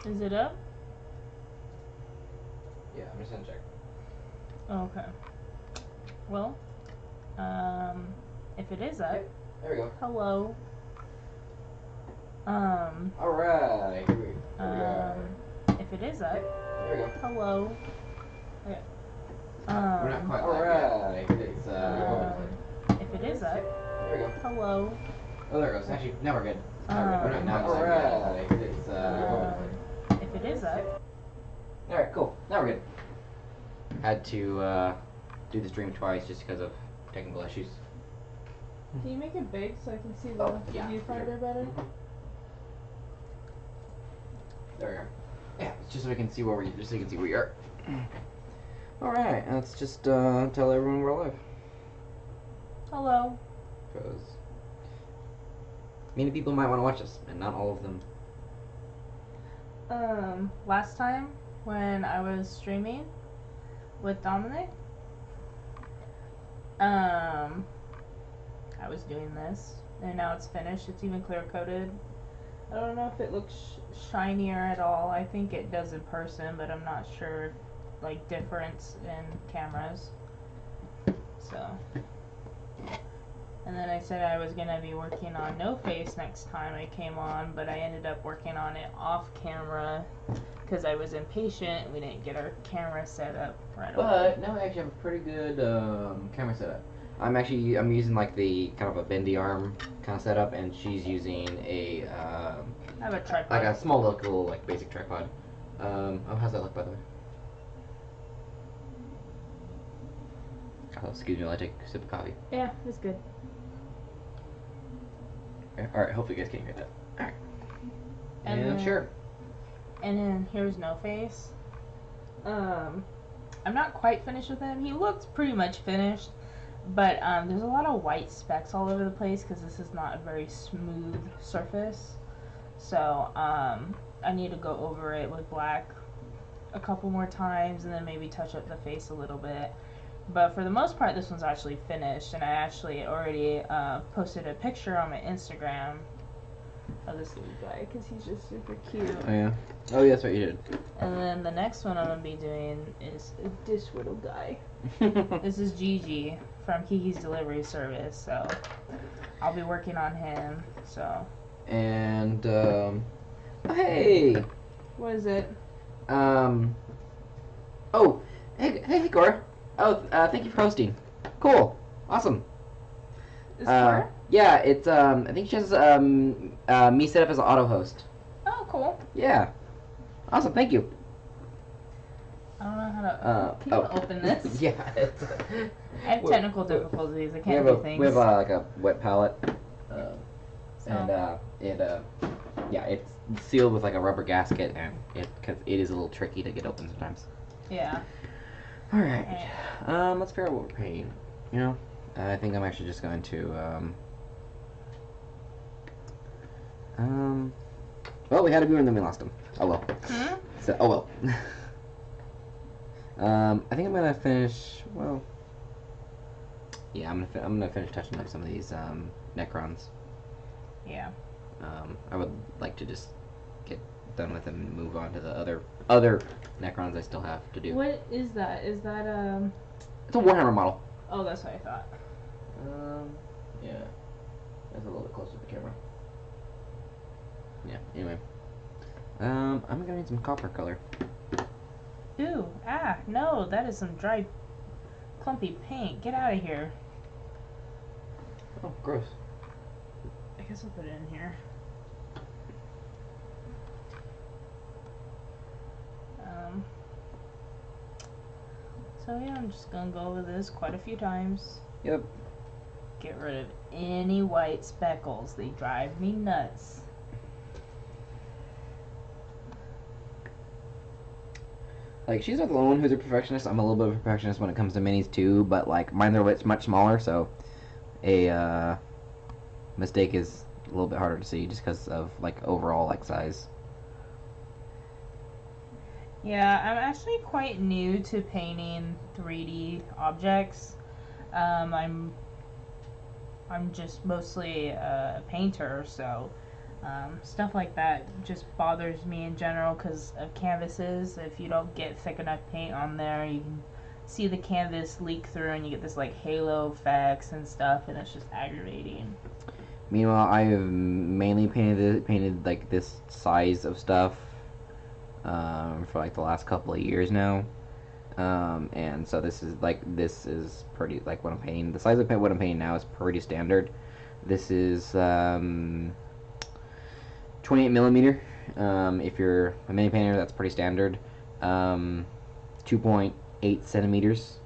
Is it up? Yeah, I'm just gonna check. Okay. Well, if it is up, Yep, there we go. hello. Alright, here we are. If it is up, Yep, there we go. hello. Okay. We're not quite live yet. Alright. It's, If it is up, yep, there we go. hello. Oh, there it goes. Actually, now we're good. We're not live yet. It's, if it is up. Alright, cool. Now we're good. Had to do the stream twice just because of technical issues. Can you make it big so I can see the viewfinder sure. better? There we are. Yeah, it's just so we can see where we just so you can see where we are. Alright, let's just tell everyone we're live. Hello. Because many people might want to watch us, and not all of them. Last time when I was streaming with Dominic, I was doing this, and now it's finished. It's even clear coated. I don't know if it looks shinier at all. I think it does in person, but I'm not sure, like, difference in cameras. So, and then I said I was gonna be working on No Face next time I came on, but I ended up working on it off camera because I was impatient and we didn't get our camera set up right away. But now I actually have a pretty good camera setup. I'm using like the kind of a bendy arm kind of setup, and she's using a I have a tripod. like a small little like basic tripod. Oh, how's that look by the way? Oh, excuse me while I take a sip of coffee. Yeah, it's good. Okay. All right, hopefully you guys can hear that. All right. And then, sure. And then here's No Face. I'm not quite finished with him. He looks pretty much finished, but there's a lot of white specks all over the place because this is not a very smooth surface. So I need to go over it with black a couple more times and then maybe touch up the face a little bit. But for the most part, this one's actually finished, and I actually already posted a picture on my Instagram of this little guy because he's just super cute. Oh yeah. Oh yeah, that's right, you did. And then the next one I'm gonna be doing is this little guy. This is Gigi from Kiki's Delivery Service, so I'll be working on him. So. And hey. What is it? Oh, hey, Cora. Oh, thank you for hosting. Cool, awesome. Is Cora? Yeah, it's I think she has me set up as an auto host. Oh, cool. Yeah, awesome. Thank you. I don't know how to. Can you open this? Yeah. I have technical difficulties. I can't do things. We have like a wet palette, So. and yeah, it's sealed with like a rubber gasket, and because it is a little tricky to get open sometimes. Yeah. All right. Let's figure out what we're painting. You know, I think I'm actually just going to well, we had a viewer and then we lost him. Oh well. Hmm? So oh well. I think I'm gonna finish. Well, yeah, I'm gonna finish touching up some of these Necrons. Yeah. I would like to just get done with them and move on to the other Necrons I still have to do. What is that? Is that It's a Warhammer model. Oh, that's what I thought. Yeah. That's a little bit closer to the camera. Yeah. Anyway. I'm gonna need some copper color. Ooh, no, that is some dry, clumpy paint. Get out of here. Oh, gross. I guess I'll put it in here. So yeah, I'm just gonna go over this quite a few times. Yep. Get rid of any white speckles. They drive me nuts. Like, she's not the only one who's a perfectionist. I'm a little bit of a perfectionist when it comes to minis too, but like mine are much smaller, so a mistake is a little bit harder to see just because of like overall like size. Yeah, I'm actually quite new to painting 3D objects. I'm just mostly a painter, so Stuff like that just bothers me in general because of canvases. If you don't get thick enough paint on there, you can see the canvas leak through and you get this like halo effects and stuff, and it's just aggravating. Meanwhile, I have mainly painted like this size of stuff for like the last couple of years now. And so this is pretty, like, what I'm painting. The size of what I'm painting now is pretty standard. This is 28 millimeter. If you're a mini painter, that's pretty standard. 2.8 centimeters,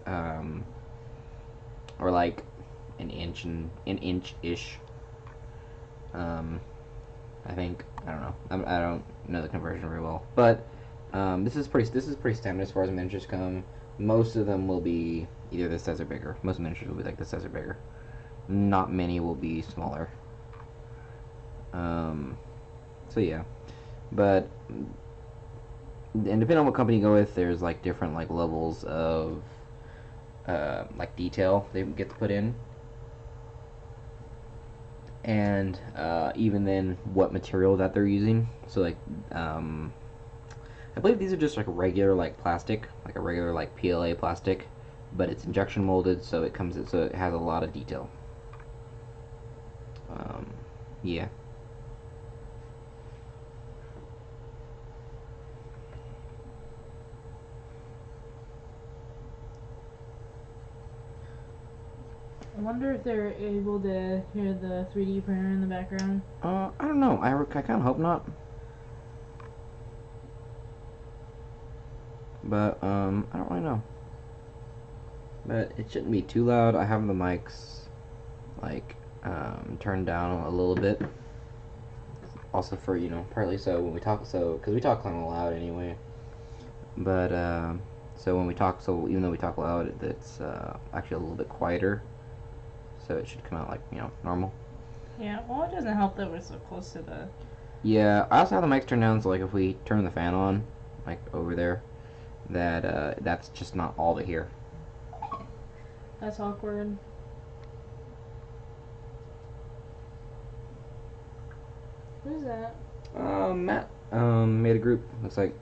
or like an inch ish. I think, I don't know. I don't know the conversion very well, but this is pretty standard as far as miniatures come. Most of them will be either this size or bigger. Most miniatures will be like this size or bigger. Not many will be smaller. So yeah, but and depending on what company you go with, there's like different like levels of like detail they get to put in, and even then what material that they're using. So like I believe these are just like regular like plastic, like a regular like PLA plastic, but it's injection molded, so it has a lot of detail. Yeah. I wonder if they're able to hear the 3D printer in the background. I don't know. I kind of hope not. But I don't really know. But it shouldn't be too loud. I have the mics like turned down a little bit. Also for, you know, partly so when we talk, because we talk kind of loud anyway. But so when we talk, even though we talk loud, it's actually a little bit quieter. So it should come out like, you know, normal. Yeah, well, it doesn't help that we're so close to the... Yeah, I also have the mics turned down, so like if we turn the fan on, like over there, that's just not all to hear. That's awkward. Who's that? Matt made a group, looks like.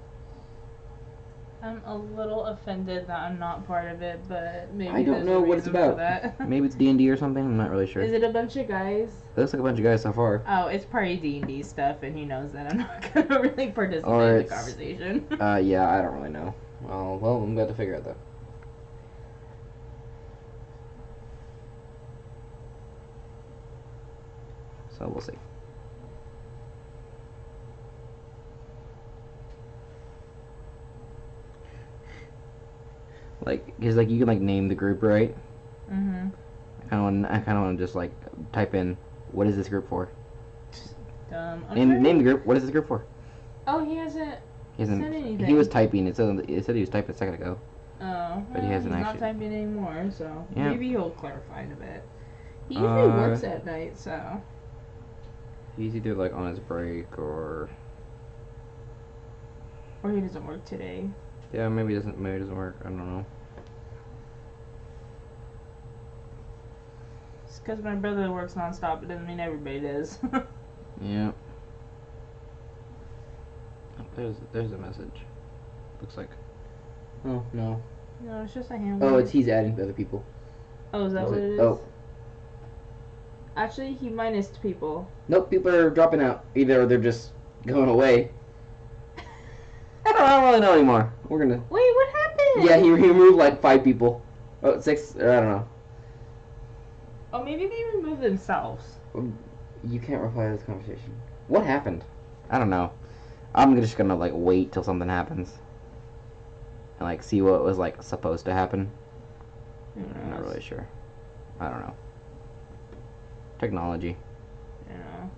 I'm a little offended that I'm not part of it, but maybe I don't know what it's about. Maybe it's D&D or something, I'm not really sure. Is it a bunch of guys? It looks like a bunch of guys so far. Oh, it's probably D&D stuff, and he knows that I'm not gonna really participate in the conversation. Yeah, I don't really know. Well, I'm glad to figure out that. So we'll see. Like, cause like you can like name the group, right? Mhm. I kind of want to just like type in, what is this group for? Dumb. Name the group. What is this group for? Oh, he hasn't said anything. He was typing. It said he was typing a second ago. Oh, but he hasn't he's actually. not typing anymore, so yeah. Maybe he'll clarify in a bit. He usually works at night, so. He's either like on his break or he doesn't work today. Yeah, maybe it doesn't work. I don't know. Just because my brother works nonstop, it doesn't mean everybody does. Yeah. There's a message. Looks like. Oh no. No, it's just a hand. Oh, he's adding other people. Oh, is that what it is? Oh. Actually, he minused people. Nope, people are dropping out. Either they're just going away. I don't really know anymore. We're gonna. Wait, what happened? Yeah, he removed like 5 people. Oh, 6. Or I don't know. Oh, maybe they removed themselves. You can't reply to this conversation. What happened? I don't know. I'm just gonna like wait till something happens and like see what was like supposed to happen. I'm not really sure. I don't know. Technology. Yeah.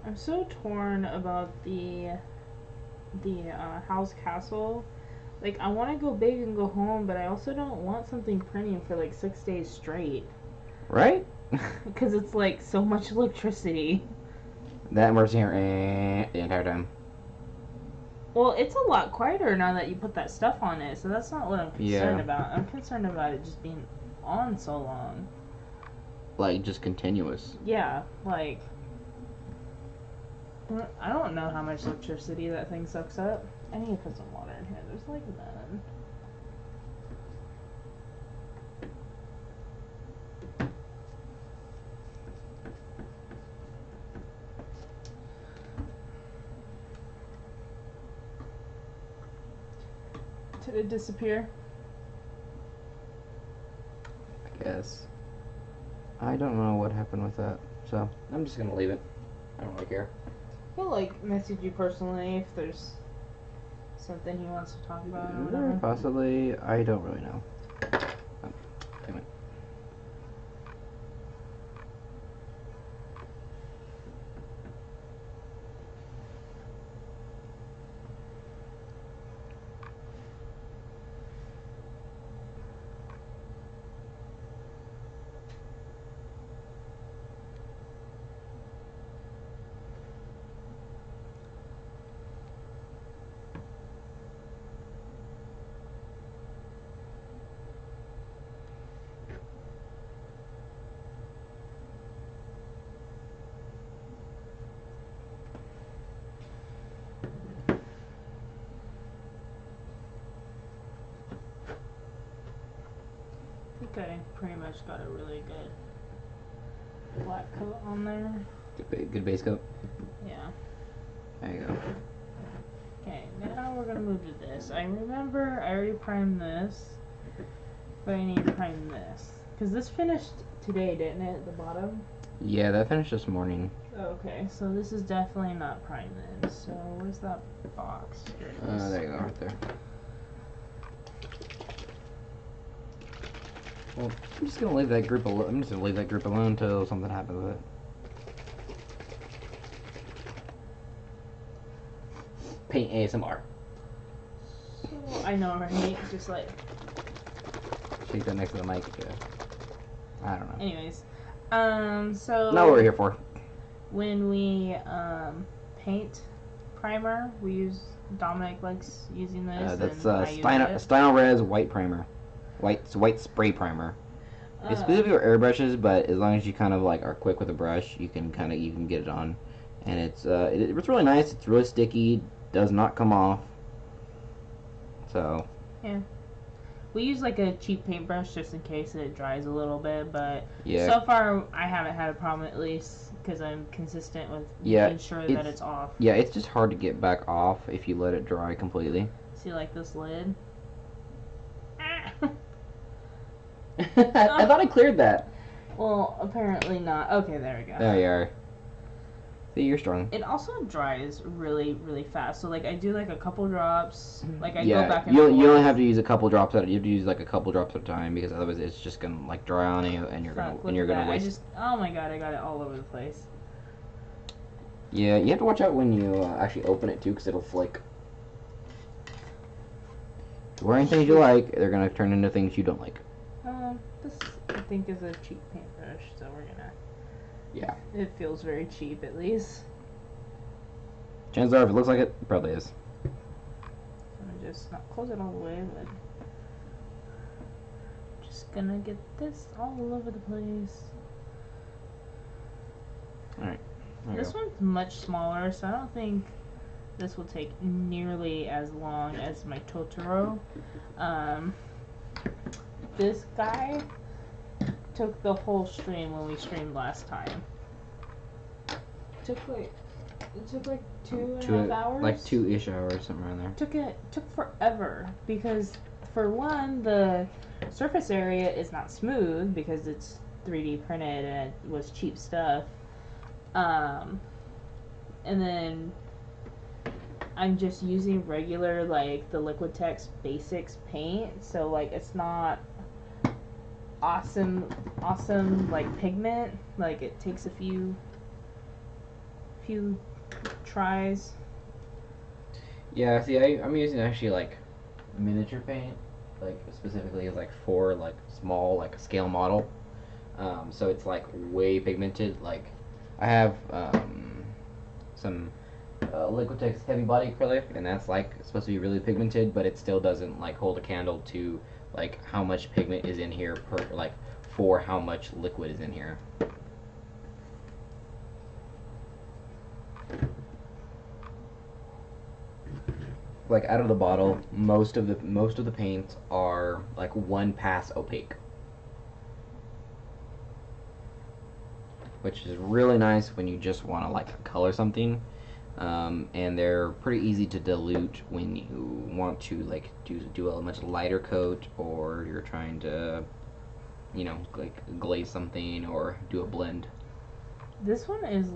I'm so torn about the house castle. Like, I want to go big and go home, but I also don't want something printing for like 6 days straight. Right? Because it's like so much electricity. That emergency here the entire time. Well, it's a lot quieter now that you put that stuff on it, so that's not what I'm concerned about. I'm concerned about it just being on so long. like just continuous. Yeah, like I don't know how much electricity that thing sucks up. I need to put some water in here. There's like none. Did it disappear? I guess. I don't know what happened with that, so I'm just gonna leave it. I don't really care. He'll like message you personally if there's something he wants to talk about or Very whatever. possibly. I don't really know. Oh, damn it. I think I pretty much got a really good black coat on there. Good base coat. Yeah. There you go. Okay, now we're gonna move to this. I remember I already primed this, but I need to prime this. Because this finished today, didn't it, at the bottom? Yeah, that finished this morning. Okay, so this is definitely not primed then. So where's that box? Here it is. There you go, right there. Well, I'm just gonna leave that group alone. I'm just gonna leave that group alone until something happens with it. Paint ASMR. So, I know, right? Just like. Shake that next to the mic. Yeah. I don't know. Anyways, so. Not what we're here for. When we paint primer, we use Dominic likes using this. That's and I use it. Stino Res white primer. White spray primer. It's specifically for airbrushes, but as long as you kind of like are quick with a brush, you can get it on, and it's really nice. It's really sticky. Does not come off. So. Yeah. We use like a cheap paintbrush just in case it dries a little bit, but yeah. So far I haven't had a problem, at least because I'm consistent with making sure that it's off. Yeah, it's just hard to get back off if you let it dry completely. See, like this lid. I thought I cleared that. Well, apparently not. Okay, there we go. There you are. See, you're strong. It also dries really, really fast. So like I do like a couple drops. Like I go back and you forth. only have to use a couple drops at you have to use like a couple drops at a time because otherwise it's just gonna like dry on you and you're gonna waste. Oh my god, I got it all over the place. Yeah, you have to watch out when you actually open it too because it'll flake. If you're wearing things you like, they're gonna turn into things you don't like. This I think is a cheap paintbrush, so we're gonna. Yeah. It feels very cheap, at least. Chances are, if it looks like it, it probably is. I'm gonna just not close it all the way, but just gonna get this all over the place. All right. This one's much smaller, so I don't think this will take nearly as long as my Totoro. This guy took the whole stream when we streamed last time. It took like 2.5 hours. Like 2-ish hours, something around there. Took forever because for one, the surface area is not smooth because it's 3D printed and it was cheap stuff. And then I'm just using regular like the Liquitex Basics paint, so like it's not awesome like pigment. Like it takes a few tries. Yeah, see, I'm using actually like miniature paint, like specifically like for like small like scale model. So it's like way pigmented. Like I have some Liquitex heavy body acrylic, and that's like supposed to be really pigmented, but it still doesn't like hold a candle to like how much pigment is in here per like for how much liquid is in here. Like out of the bottle, most of the paints are like one pass opaque, which is really nice when you just want to like color something. And they're pretty easy to dilute when you want to like do a much lighter coat, or you're trying to, you know, like glaze something or do a blend. This one is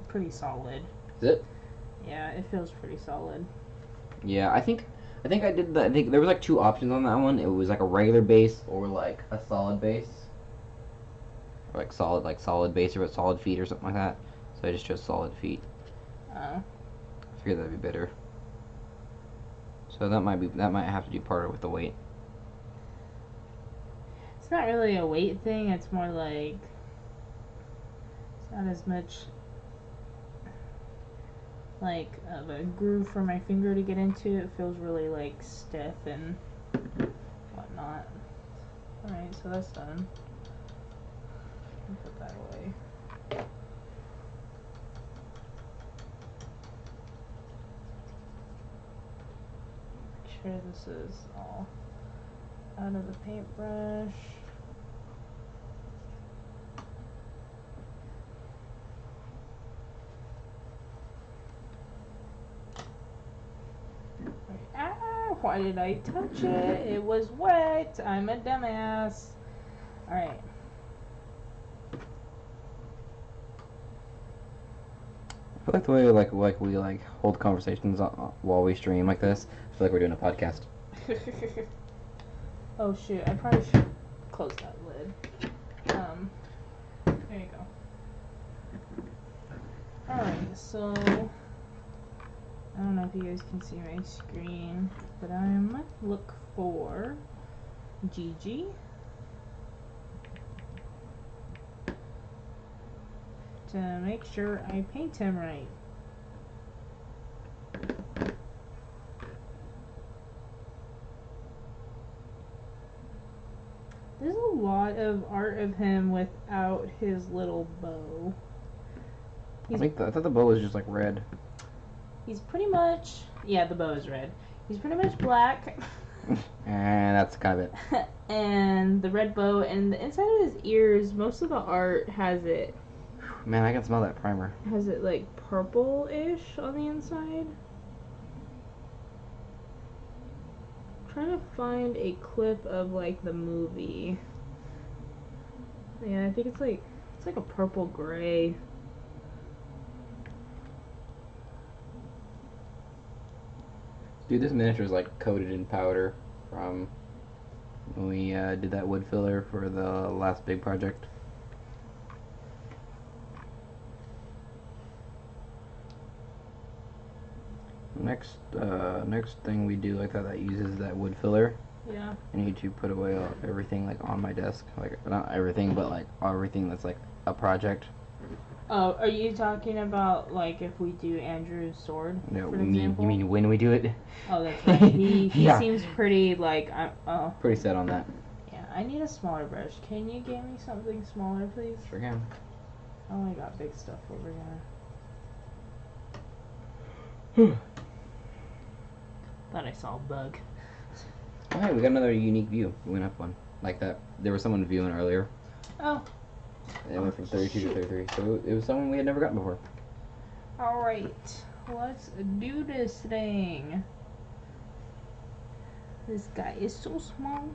pretty solid. Is it? Yeah, it feels pretty solid. Yeah, I think I did I think there was like two options on that one. It was like a regular base or like a solid base, or like solid base or solid feet or something like that. So I just chose solid feet. Oh. I figured that'd be better. So that might have to do part of it with the weight. It's not really a weight thing. It's more like it's not as much like of a groove for my finger to get into. It feels really like stiff and whatnot. Alright, so that's done. Put that away. Make sure this is all out of the paintbrush. Ah, why did I touch it? It was wet. I'm a dumbass. Alright. I feel like the way we hold conversations while we stream like this. I feel like we're doing a podcast. Oh shoot, I probably should close that lid. There you go. Alright, so I don't know if you guys can see my screen, but I'm look for Gigi. To make sure I paint him right. There's a lot of art of him without his little bow. I thought the bow was just like red. He's pretty much, yeah, the bow is red. He's pretty much black. And that's kind of it. And the red bow, and the inside of his ears, most of the art has it. Man, I can smell that primer. Has it like purple-ish on the inside? I'm trying to find a clip of like the movie. Yeah, I think it's like a purple gray. Dude, this miniature is like coated in powder from when we did that wood filler for the last big project. Next thing we do like that uses that wood filler. Yeah. I need to put away everything like on my desk, like not everything, but like everything that's like a project. Oh, are you talking about like if we do Andrew's sword? No, for you mean when we do it? Oh, that's right. He Yeah. seems pretty like Pretty set on that. Yeah, I need a smaller brush. Can you give me something smaller, please? Sure can. I only got big stuff over here. Thought I saw a bug. Oh, hey, we got another unique view. We went up one like that. There was someone viewing earlier. Oh. It went from 32 to 33, so it was someone we had never gotten before. Alright, let's do this thing. This guy is so small.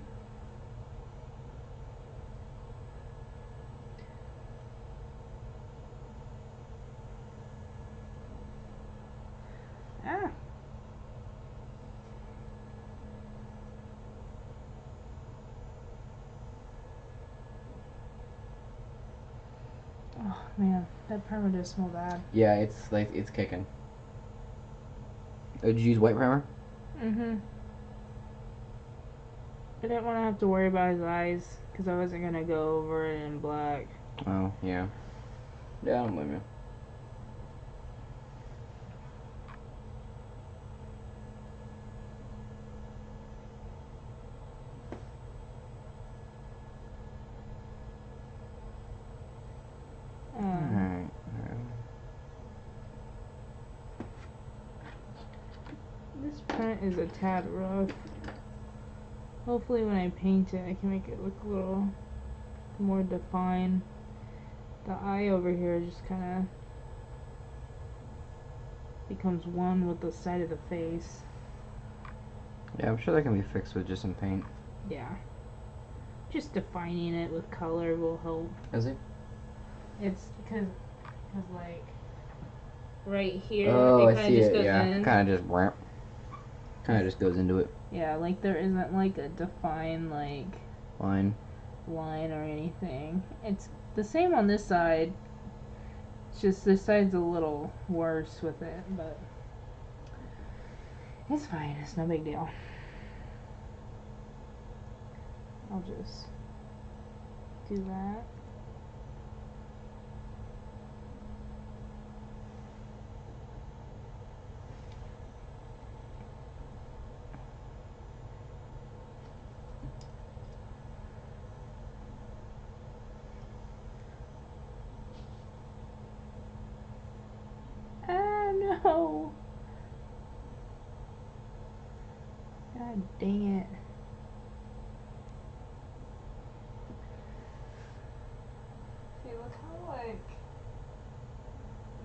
Ah. Oh man, that primer does smell bad. Yeah, it's kicking. Oh, did you use white primer? Mm-hmm. I didn't want to have to worry about his eyes because I wasn't gonna go over it in black. Oh, yeah. Yeah, I don't blame you. This print is a tad rough. Hopefully when I paint it, I can make it look a little more defined. The eye over here just kind of becomes one with the side of the face. Yeah, I'm sure that can be fixed with just some paint. Yeah. Just defining it with color will help. Is it? It's because like, right here, Oh, it I kind see of just it, goes yeah. in. Kind of just goes into it. Yeah, like there isn't like a defined like Line or anything. It's the same on this side. It's just this side's a little worse with it, but it's fine. It's no big deal. I'll just do that. No. God dang it. See, look how, like,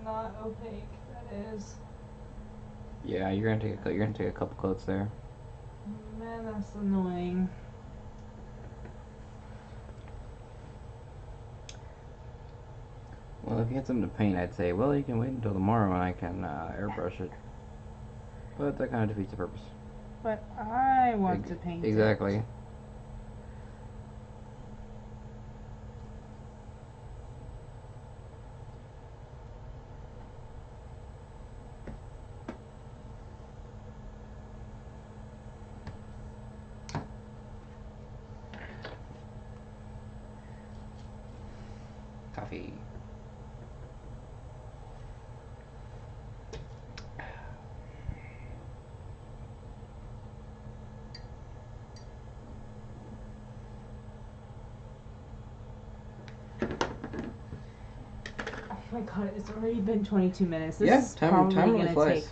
not opaque that is. Yeah, you're gonna take a couple coats there. Man, that's annoying. Well, if you had something to paint, I'd say, well, you can wait until tomorrow and I can airbrush it. But that kind of defeats the purpose. But I want to paint exactly. it. Coffee. Oh my god, it's already been 22 minutes. This Yeah, is time probably really gonna flies. take.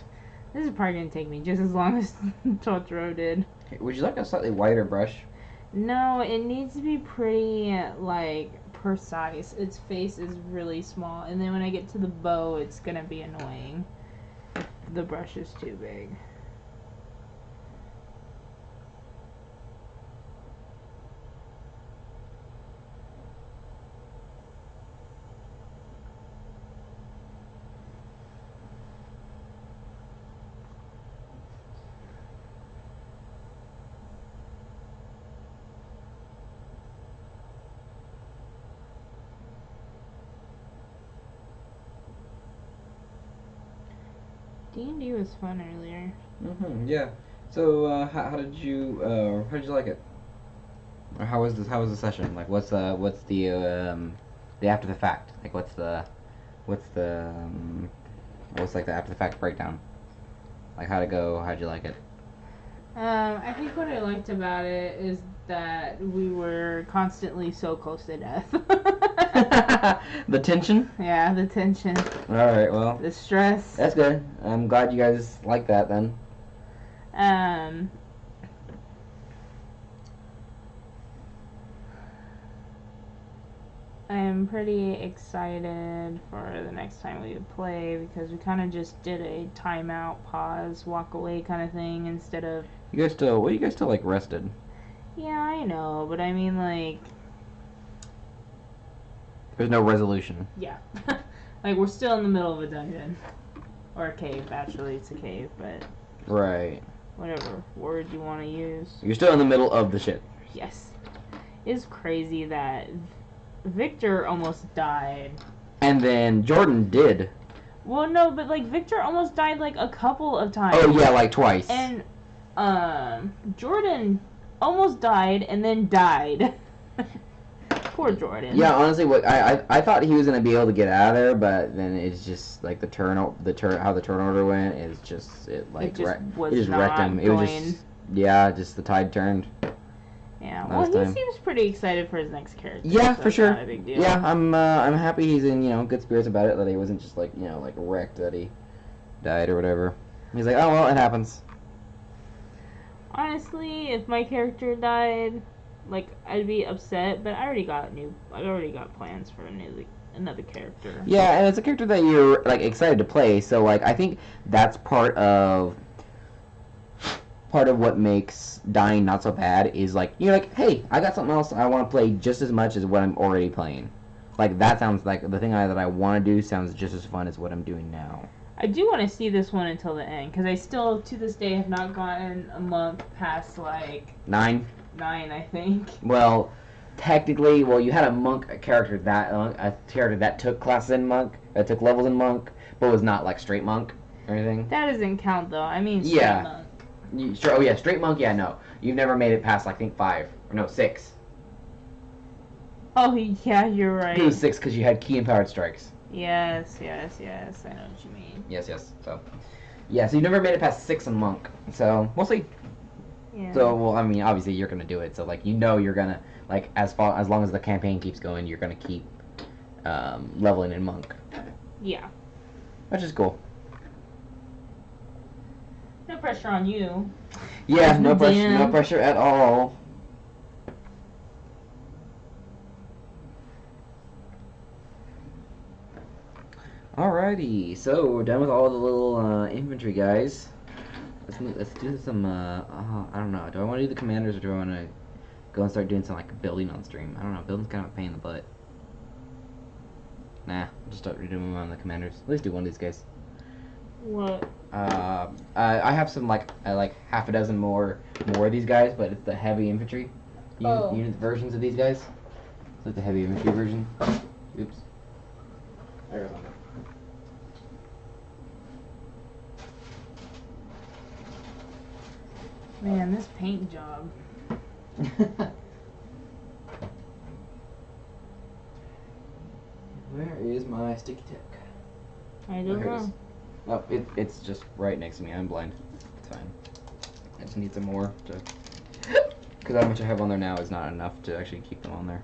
This is probably gonna take me just as long as Totoro did. Okay, would you like a slightly wider brush? No, it needs to be pretty like precise. Its face is really small, and then when I get to the bow, it's gonna be annoying if the brush is too big. D&D was fun earlier. Yeah. So, how did you like it? Or how was the session? Like, what's the after the fact? Like, what's like the after the fact breakdown? Like, how'd it go? How'd you like it? I think what I liked about it is that we were constantly so close to death. The tension? Yeah, the tension. Alright, well. The stress. That's good. I'm glad you guys like that then. I'm pretty excited for the next time we play because we kind of just did a timeout, pause, walk away kind of thing instead of. You guys still like rested? Yeah, I know, but I mean like. There's no resolution. Yeah, like we're still in the middle of a dungeon or a cave. Actually, it's a cave, but. Right. Whatever word you want to use. You're still in the middle of the shit. Yes, it's crazy that Victor almost died. And then Jordan did. Well, no, but like Victor almost died like a couple of times. Oh yeah, like twice. And Jordan almost died and then died. Poor Jordan. Yeah, honestly, what I thought he was gonna be able to get out of there, but then it's just like how the turn order went is just it just wrecked him. It was just the tide turned. Yeah, well, he seems pretty excited for his next character. Yeah, so for sure. Not a big deal. Yeah, I'm happy he's in good spirits about it. That he wasn't just like like wrecked that he died or whatever. He's like, oh well, it happens. Honestly, if my character died, like I'd be upset, but I already got plans for another character. Yeah, and it's a character that you're like excited to play. So like I think that's part of what makes dying not so bad is like you're like, hey, I got something else I want to play just as much as what I'm already playing. Like that sounds like the thing that I want to do sounds just as fun as what I'm doing now. I do want to see this one until the end because I still to this day have not gotten a month past like 9. 9, I think. Well, technically, you had a character that took classes in monk, that took levels in monk, but was not like straight monk or anything. That doesn't count though. I mean, straight monk. Straight monk. Yeah, no, you've never made it past like, I think 5 or no 6. Oh yeah, you're right. It was 6 because you had key empowered strikes. Yes. I know what you mean. Yes. So you never made it past 6 in monk. So we'll see. Yeah. So I mean, obviously you're gonna do it. So like you're gonna like as long as the campaign keeps going, you're gonna keep leveling in monk. Yeah. Which is cool. No pressure on you. Yeah, no pressure. No pressure at all. Alrighty, so we're done with all the little infantry guys. Let's do some. I don't know. Do I want to do the commanders or do I want to go and start doing some like building on stream? I don't know. Building's kind of a pain in the butt. Nah, I'll just start redoing on the commanders. At least do one of these guys. What? I have some like half a dozen more of these guys, but it's the heavy infantry unit versions of these guys. So it's the heavy infantry version. Oops. There goes one. Man, this paint job. Where is my sticky tick? I don't know. Oh, it's just right next to me. I'm blind. It's fine. I just need some more because how much I have on there now is not enough to actually keep them on there.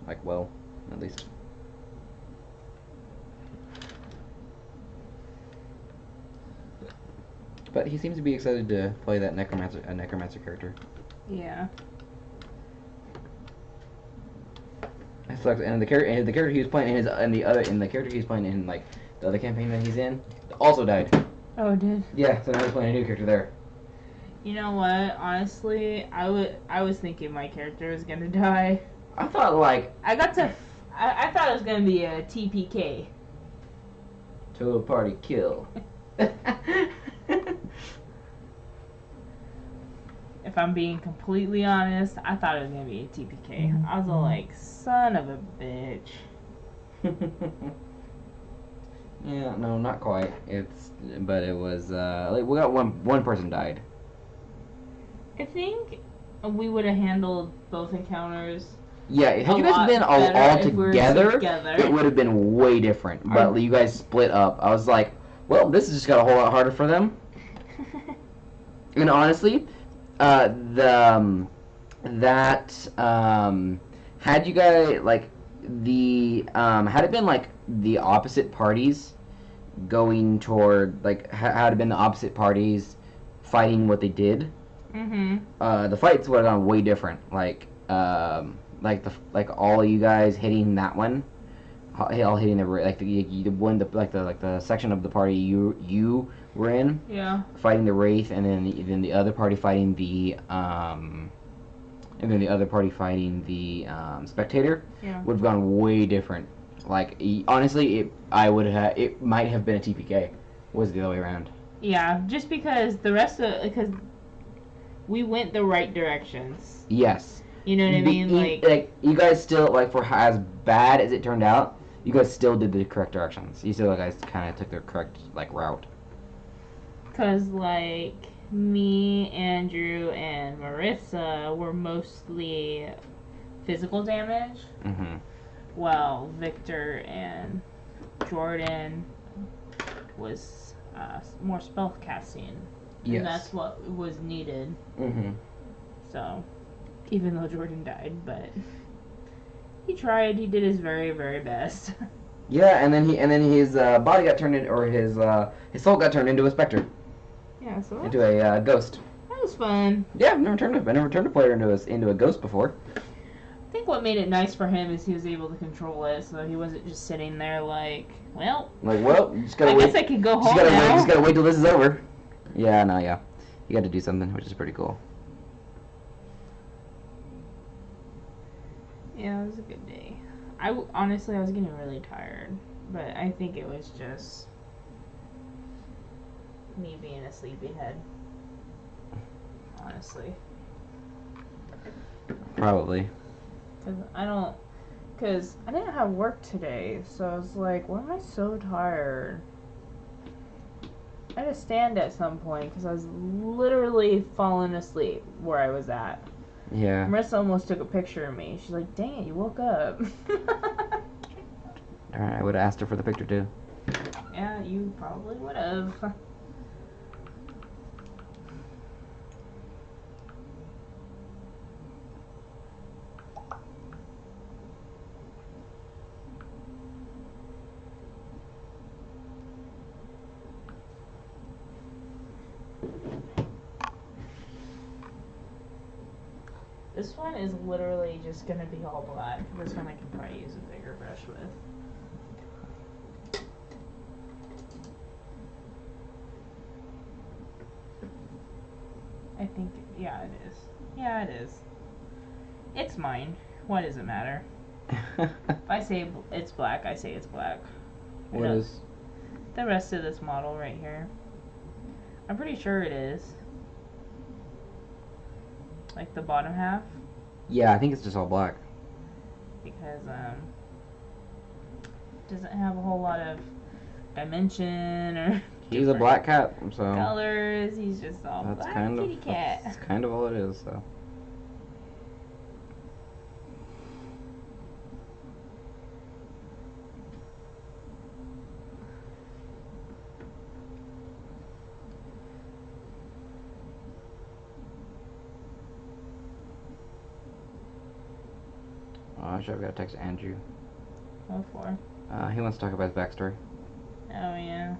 Like, well, at least. But he seems to be excited to play that necromancer character. Yeah. And the character he was playing in the character he's playing in like the other campaign that he's in also died. Oh, it did? Yeah, so now he's playing a new character there. You know what? Honestly, I was thinking my character was gonna die. I thought like I thought it was gonna be a TPK. Total party kill. If I'm being completely honest, I thought it was gonna be a TPK. I was all like, son of a bitch. Yeah, no, not quite. But it was like we got one person died. I think we would have handled both encounters. Yeah, had you guys been all together, it would have been way different. But you guys split up. I was like, well, this has just got a whole lot harder for them. And honestly, had you guys like had it been like the opposite parties going toward like had it been the opposite parties fighting what they did, the fights would have gone way different. Like all of you guys hitting that one, all hitting the section of the party you were in, fighting the wraith, and then the other party fighting the spectator, would have gone way different. Like honestly, it might have been a TPK. Was the other way around. Yeah, just because because we went the right directions. Yes. You know what I mean? Like you guys still, like, for as bad as it turned out, you guys still did the correct directions. You still guys kind of took the correct like route. Cause like me, Andrew, and Marissa were mostly physical damage. While Victor and Jordan was more spell casting. Yes. And that's what was needed. So, even though Jordan died, but he tried. He did his very, very best. Yeah, and then his body got turned into, or his soul got turned into a specter. Yeah, so into a ghost. That was fun. Yeah, I never turned a player into a ghost before. I think what made it nice for him is he was able to control it, so he wasn't just sitting there like, well, you just gotta I wait. guess I could go home You now. just gotta wait till this is over. Yeah, no, yeah. You got to do something, which is pretty cool. Yeah, it was a good day. Honestly, I was getting really tired, but I think it was just me being a sleepyhead. Honestly. Probably. Because I didn't have work today, so I was like, why am I so tired? I had to stand at some point because I was literally falling asleep where I was at. Yeah. Marissa almost took a picture of me. She's like, dang it, you woke up. Alright, I would have asked her for the picture too. Yeah, you probably would have. This one is literally just going to be all black. This one I can probably use a bigger brush with. I think, yeah, it is. Yeah, it is. It's mine. Why does it matter? If I say it's black, I say it's black. What is? The rest of this model right here. I'm pretty sure it is. Like the bottom half. Yeah, I think it's just all black. Because, doesn't have a whole lot of dimension or He's a black cat, so colors. He's just all that's black kind kitty of cat. That's kind of all it is, so. Oh, I've got to text Andrew. What for? He wants to talk about his backstory. Oh yeah.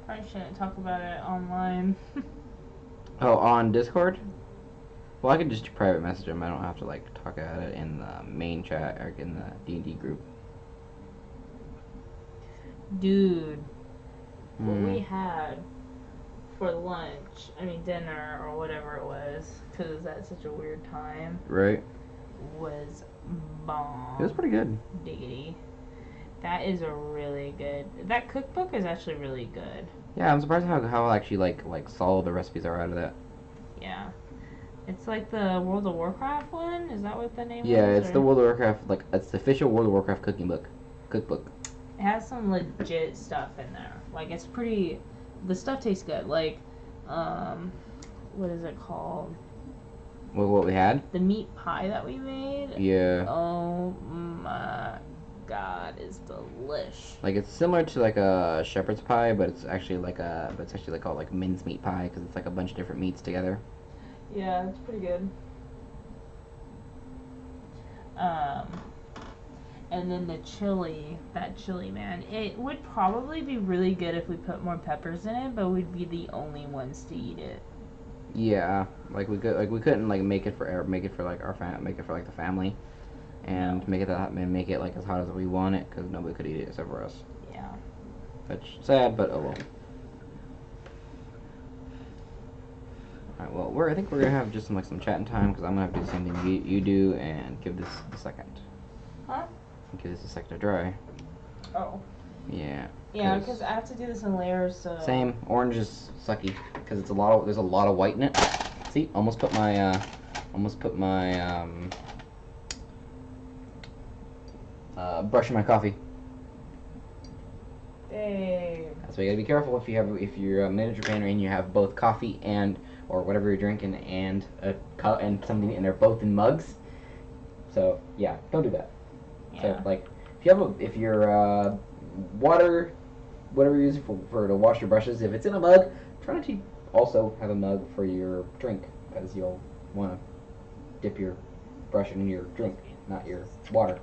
Probably shouldn't talk about it online. Oh, on Discord? Well, I can just private message him. I don't have to like talk about it in the main chat or in the D&D group. Dude, what we had for lunch, dinner or whatever it was, because it was at such a weird time, Right. was bomb. It was pretty good. Diggity. That is a really good. That cookbook is actually really good. Yeah, I'm surprised how actually like solid the recipes are out of that. Yeah. It's like the World of Warcraft one? Is that what the name is? Yeah, it's the World of Warcraft, like, it's the official World of Warcraft cookbook. It has some legit stuff in there. Like, it's pretty... The stuff tastes good. Like, what is it called? What we had? The meat pie that we made? Yeah. Oh my god, it's delish. Like, it's similar to like a shepherd's pie, but it's actually called like mincemeat pie because it's like a bunch of different meats together. Yeah, it's pretty good. And then that chili, man, it would probably be really good if we put more peppers in it, but we'd be the only ones to eat it. Yeah, like we couldn't like make it for like the family, and make it like as hot as we want it because nobody could eat it except for us. Yeah. Which sad, but oh well. Alright, well, I think we're gonna have just some chatting time because I'm gonna have to do the same thing you do and give this a second. Huh? Give this a second to dry. Oh. Yeah. Yeah, because I have to do this in layers, so... Same. Orange is sucky because there's a lot of white in it. See, almost put my brush in my coffee. Dang. That's why you gotta be careful if you're a miniature painter and you have both coffee or whatever you're drinking and something and they're both in mugs. So yeah, don't do that. Yeah. So like if your water, whatever you use for to wash your brushes, if it's in a mug, try not to also have a mug for your drink because you'll want to dip your brush in your drink, not your water.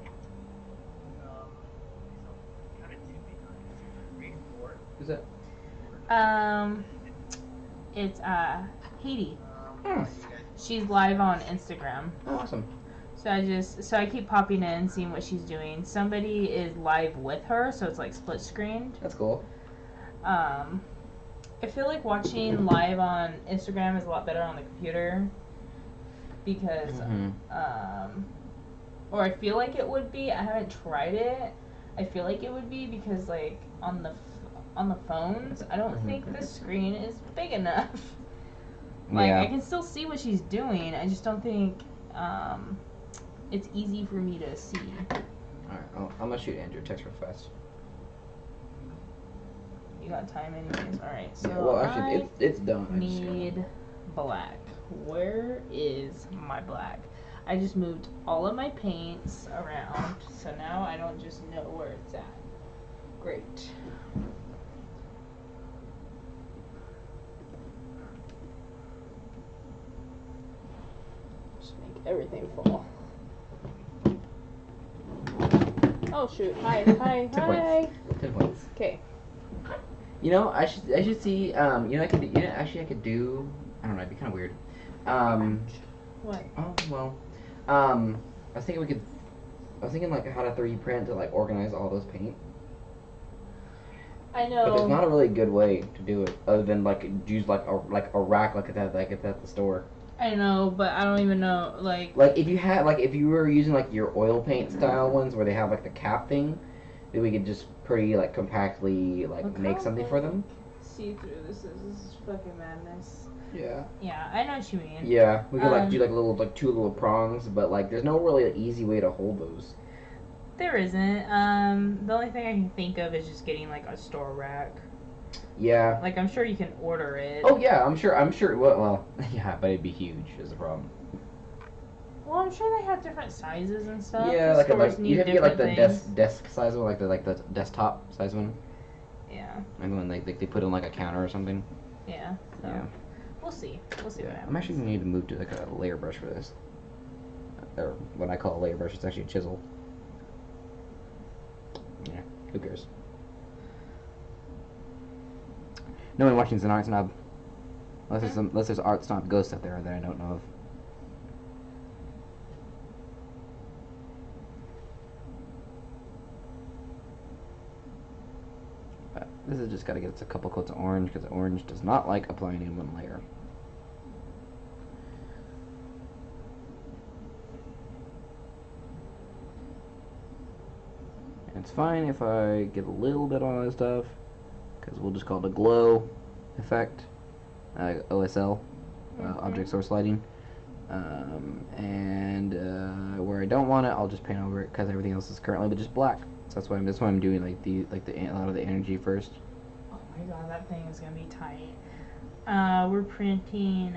Who's that? It's Hayley. Oh, She's live on Instagram. awesome. So I keep popping in, seeing what she's doing. Somebody is live with her, so it's like split screened. That's cool. I feel like watching live on Instagram is a lot better on the computer because, or I feel like it would be. I haven't tried it. I feel like it would be because like on the phones, I don't think the screen is big enough. Like I can still see what she's doing. I just don't think it's easy for me to see. Alright, I'm gonna shoot Andrew a text real fast. You got time anyways. Alright, so Yeah, well, actually, it's done. Need black. Where is my black? I just moved all of my paints around, so now I don't just know where it's at. Great. Just make everything full. Oh shoot! Hi. 10 points. Okay. You know, I should see. You know, I could do. I don't know. It'd be kind of weird. What? Oh well. I was thinking like how to 3D print to like organize all those paint. I know. But there's not a really good way to do it other than like use like a rack like it's at the store. I know, but I don't even know Like if you were using like your oil paint style ones where they have like the cap thing, then we could just pretty like compactly like make something for them. See through this is fucking madness. Yeah. Yeah, I know what you mean. Yeah, we could like do like two little prongs, but like there's no really easy way to hold those. There isn't. The only thing I can think of is just getting like a store rack. Yeah. Like I'm sure you can order it. Oh yeah, I'm sure. Well, yeah, but it'd be huge. Is the problem. Well, I'm sure they have different sizes and stuff. Yeah, like you have to get like the things. desk size one, like the desktop size one. Yeah. Like when they put on like a counter or something. Yeah. So Yeah. We'll see. What happens. I'm actually gonna need to move to like a layer brush for this. Or what I call a layer brush, it's actually a chisel. Yeah, who cares? No one watching's an art snob. Unless there's art snob ghosts out there that I don't know of. But this is just gotta get us a couple coats of orange because orange does not like applying in one layer. And it's fine if I get a little bit on this stuff, because we'll just call it a glow effect, OSL, object source lighting. And where I don't want it, I'll just paint over it because everything else is currently just black. So that's why I'm doing a lot of the energy first. Oh my god, that thing is gonna be tight. We're printing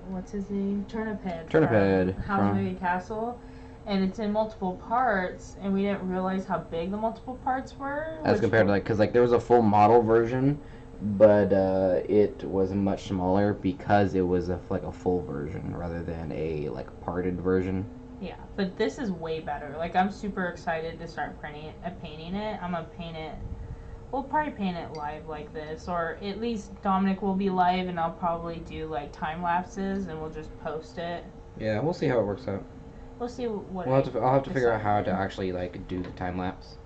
what's his name? Turniphead. House Moving Castle. And it's in multiple parts, and we didn't realize how big the multiple parts were. As compared to because there was a full model version, but it was much smaller because it was a full version rather than a parted version. Yeah, but this is way better. Like I'm super excited to start painting it. I'm gonna paint it. We'll probably paint it live like this, or at least Dominic will be live, and I'll probably do time lapses, and we'll just post it. Yeah, we'll see how it works out. We'll see what. I'll have to figure out how to actually do the time lapse.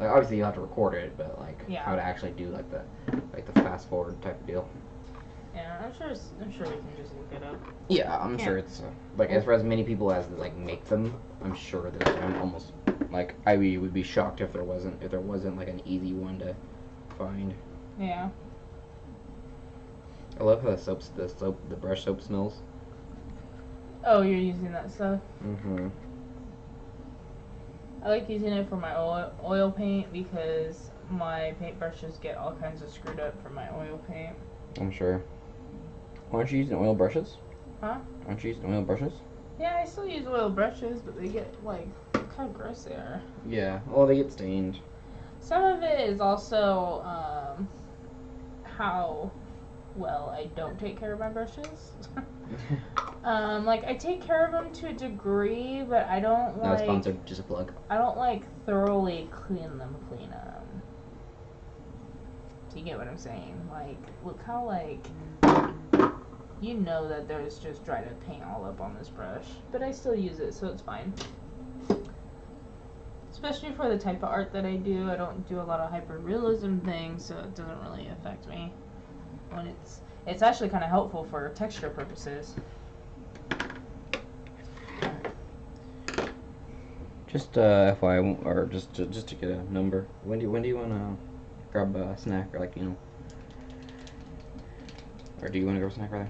Obviously you'll have to record it, but how to actually do the fast forward type of deal. Yeah, I'm sure we can just look it up. Yeah, I'm sure it's as for as many people as make them, I'm sure that I'm almost I would be shocked if there wasn't an easy one to find. Yeah. I love how the brush soap smells. Oh, you're using that stuff? Mm-hmm. I like using it for my oil paint because my paintbrushes get all kinds of screwed up from my oil paint. I'm sure. Aren't you using oil brushes? Huh? Aren't you using oil brushes? Yeah, I still use oil brushes, but they get look how gross they are. Yeah, well, they get stained. Some of it is also how well I don't take care of my brushes. I take care of them to a degree, but I don't Not sponsored, just a plug. I don't thoroughly clean them. Do you get what I'm saying? Like, look how, like, you know that there's just dried up paint all up on this brush. But I still use it, so it's fine. Especially for the type of art that I do. I don't do a lot of hyper-realism things, so it doesn't really affect me. When it's actually kind of helpful for texture purposes. Just FYI, or just to get a number. When do you want to grab a snack, or like, you know, or do you want to grab a snack rather?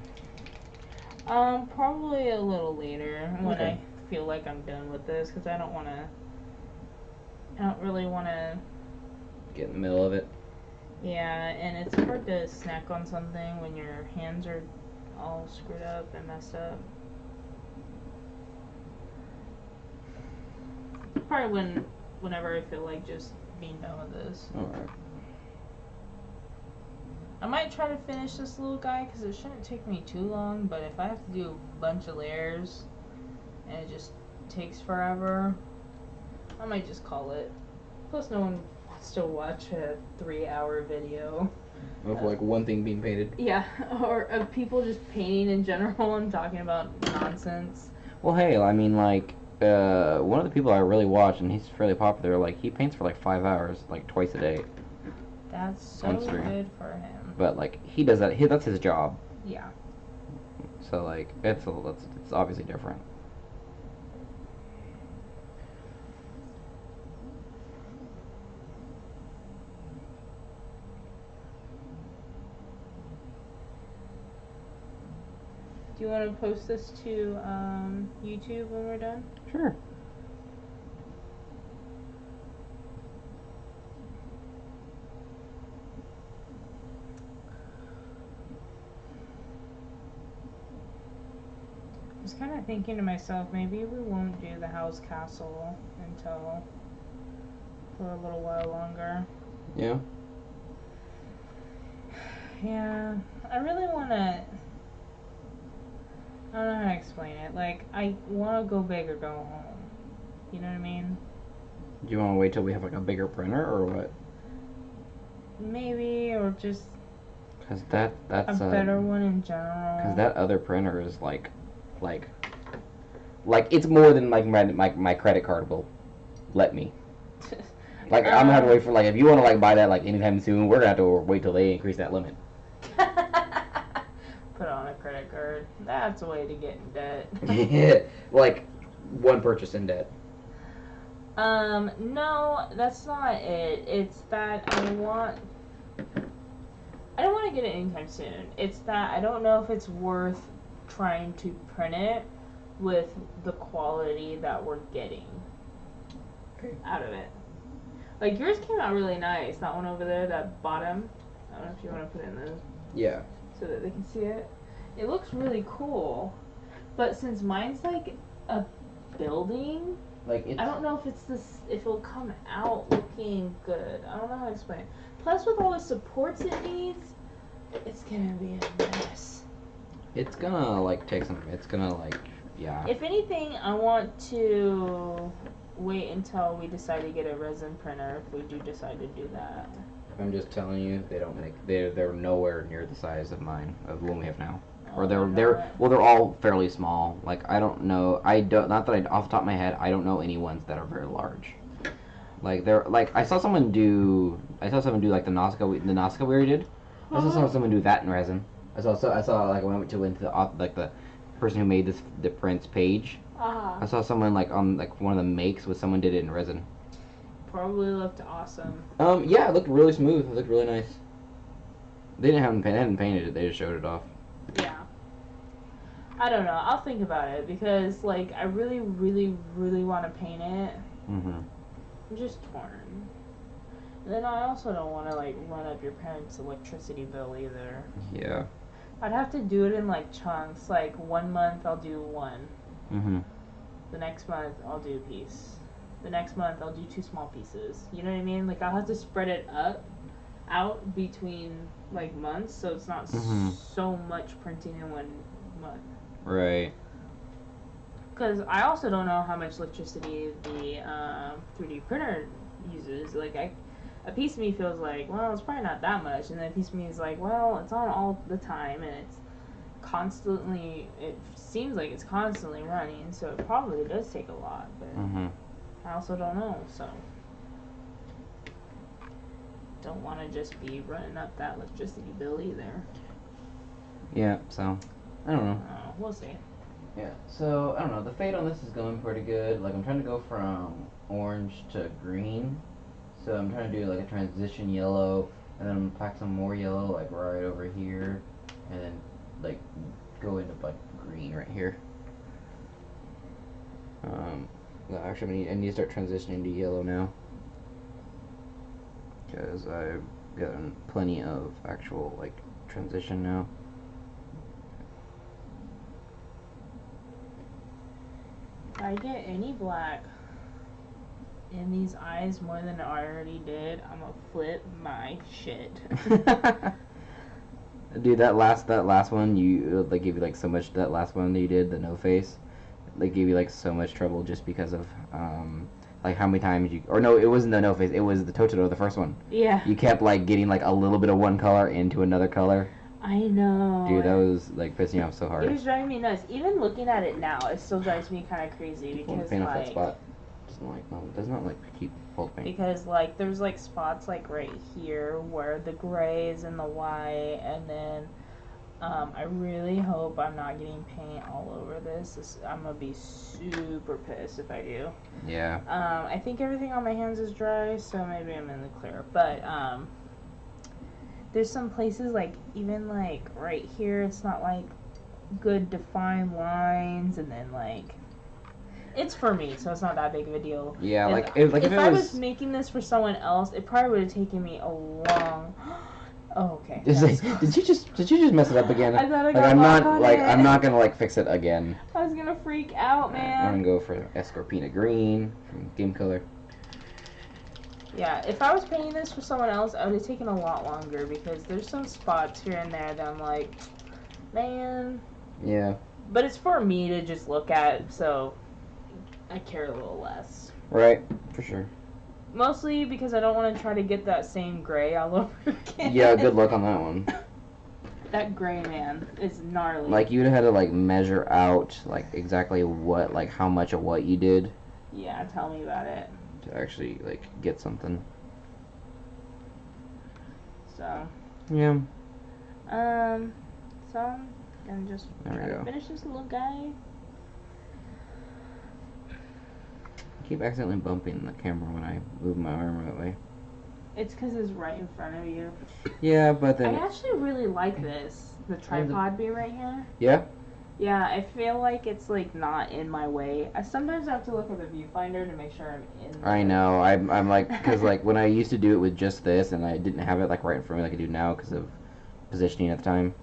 Probably a little later when Okay. I feel like I'm done with this, because I don't really want to. Get in the middle of it. Yeah, and it's hard to snack on something when your hands are all screwed up and messed up. Probably whenever I feel like just being done with this. Alright. I might try to finish this little guy because it shouldn't take me too long, but if I have to do a bunch of layers and it just takes forever, I might just call it. Plus no one wants to watch a 3-hour video. Of like one thing being painted. Yeah, or of people just painting in general and talking about nonsense. Well, hey, I mean, like, one of the people I really watch, and he's fairly popular, like, he paints for like 5 hours, like, twice a day. That's so On stream. good for him. But, like, he does that, that's his job. Yeah. So, like, it's obviously different. Do you want to post this to YouTube when we're done? Sure. I was kind of thinking to myself, maybe we won't do the house castle until for a little while longer. Yeah. Yeah, I really want to. I don't know how to explain it. Like, I want to go big or go home. You know what I mean? Do you want to wait till we have, like, a bigger printer, or what? Maybe, or just Because that's a better one in general. Because that other printer is, like, it's more than, like, my credit card will let me. Like, I'm gonna have to wait for, like, if you want to, like, buy that, like, anytime soon, we're gonna have to wait till they increase that limit. Put on a credit card. That's a way to get in debt. Yeah, like, one purchase in debt. No, that's not it. It's that I don't want to get it anytime soon. It's that I don't know if it's worth trying to print it with the quality that we're getting out of it. Like, yours came out really nice. That one over there, that bottom. I don't know if you want to put it in the... Yeah. So that they can see it. It looks really cool. But since mine's like a building, Like, it's... I don't know if it'll come out looking good. I don't know how to explain it. Plus, with all the supports it needs, it's gonna be a mess. It's gonna, like, take some... It's gonna, like... Yeah. If anything, I want to wait until we decide to get a resin printer if we do decide to do that. I'm just telling you, they don't make... They're nowhere near the size of mine, of the one we have now. Or Oh, they're all fairly small. Like, I don't know, not that off the top of my head, I don't know any ones that are very large. Like, they're, like, I saw someone do, like, the Nazca we already did. I saw someone do that in resin. I saw, like, when I went into the person who made the prints page. I saw someone, like, on, like, one of the makes with someone did it in resin. Probably looked awesome. Yeah, it looked really smooth. It looked really nice. They hadn't painted it, they just showed it off. Yeah. I don't know. I'll think about it because, like, I really, really, really want to paint it. Mm-hmm. I'm just torn. And then I also don't want to, like, run up your parents' electricity bill either. Yeah. I'd have to do it in, like, chunks. Like, 1 month I'll do one. Mm-hmm. The next month I'll do a piece. The next month I'll do 2 small pieces. You know what I mean? Like, I'll have to spread it out between, like, months so it's not so much printing in 1 month. Right. Because I also don't know how much electricity the 3D printer uses. Like, a piece of me feels like, well, it's probably not that much, and then a piece of me is like, well, it's on all the time, and it's constantly, it seems like it's constantly running, so it probably does take a lot, but I also don't know, so don't want to just be running up that electricity bill either. Yeah, so I don't know. We'll see. Yeah, so I don't know. The fade on this is going pretty good. Like I'm trying to go from orange to green, so I'm trying to do like a transition yellow, and then I'm gonna pack some more yellow like right over here, and then like go into like green right here. No, actually, I need to start transitioning to yellow now, because I've gotten plenty of actual like transition now. If I get any black in these eyes more than I already did, I'm gonna flip my shit. Dude, that last one, you like gave you like so much. That last one that you did, the no face, they gave you like so much trouble just because of like how many times you, or no, it wasn't the no face, it was the Totoro, the first one. Yeah. You kept like getting like a little bit of one color into another color. I know. Dude, that was like pissing me off so hard. It was driving me nuts. Even looking at it now, it still drives me kind of crazy because paint like. Off that spot. Does not like keep hold paint. Because like there's like spots like right here where the gray is in the white, and then I really hope I'm not getting paint all over this. I'm gonna be super pissed if I do. Yeah. I think everything on my hands is dry, so maybe I'm in the clear. But there's some places like even like right here, it's not like good defined lines, and then like. It's for me, so it's not that big of a deal. Yeah, if I was making this for someone else, it probably would have taken me a long. Oh, okay. Did you just mess it up again? I thought I got I'm not gonna like fix it again. I was gonna freak out, man. I'm gonna go for Escorpina Green from Game Color. Yeah, if I was painting this for someone else, I would have taken a lot longer because there's some spots here and there that I'm like, man. Yeah. But it's for me to just look at, so. I care a little less. Right, for sure. Mostly because I don't want to try to get that same gray all over again. Yeah, good luck on that one. That gray, man, is gnarly. Like, you'd have had to, like, measure out, like, exactly what, like, how much of what you did. Yeah, tell me about it. To actually, like, get something. So. Yeah. So, I'm gonna just try to finish this little guy. I keep accidentally bumping the camera when I move my arm that way. It's because it's right in front of you. Yeah, but then... I actually really like this. The tripod being right here. Yeah? Yeah, I feel like it's, like, not in my way. I sometimes have to look at the viewfinder to make sure I'm in there. I know. I'm like... Because, like, when I used to do it with just this, and I didn't have it, like, right in front of me like I do now because of positioning at the time.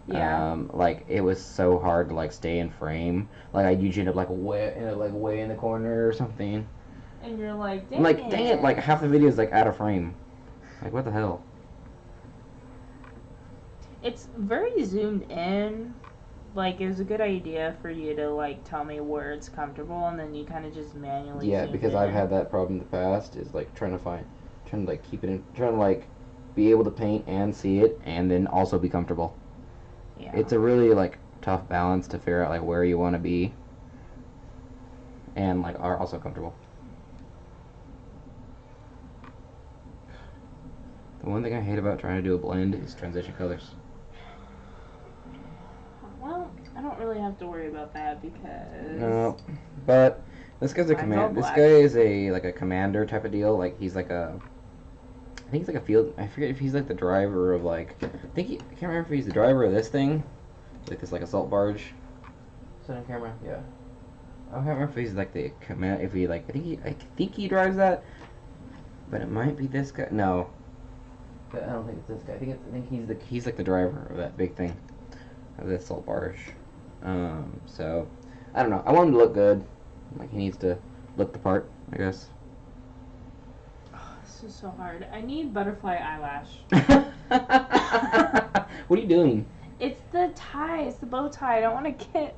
Yeah. Like it was so hard to like stay in frame. Like I'd usually end up like way in the corner or something. And you're like, dang it. Dang it! Like half the video is like out of frame. Like what the hell? It's very zoomed in. Like it was a good idea for you to like tell me where it's comfortable, and then you kind of just manually. Yeah, zoom because in. I've had that problem in the past. Is like trying to like keep it in, trying to like be able to paint and see it, and then also be comfortable. Yeah. It's a really like tough balance to figure out like where you want to be and like are also comfortable. The one thing I hate about trying to do a blend is transition colors. Well, I don't really have to worry about that because No, but this guy's a command. This guy is a commander type of deal. Like he's like a. I think he's like a field. I forget if he's like the driver of like. I can't remember if he's the driver of this thing, like this like assault barge. Is that on camera? Yeah. I can't remember if he's like the command. If he like, I think he drives that, but it might be this guy. No. I don't think it's this guy. I think he's like the driver of that big thing, of this assault barge. So I don't know. I want him to look good. Like he needs to look the part, I guess. This is so hard. I need butterfly eyelash. What are you doing? It's the tie. It's the bow tie. I don't want to get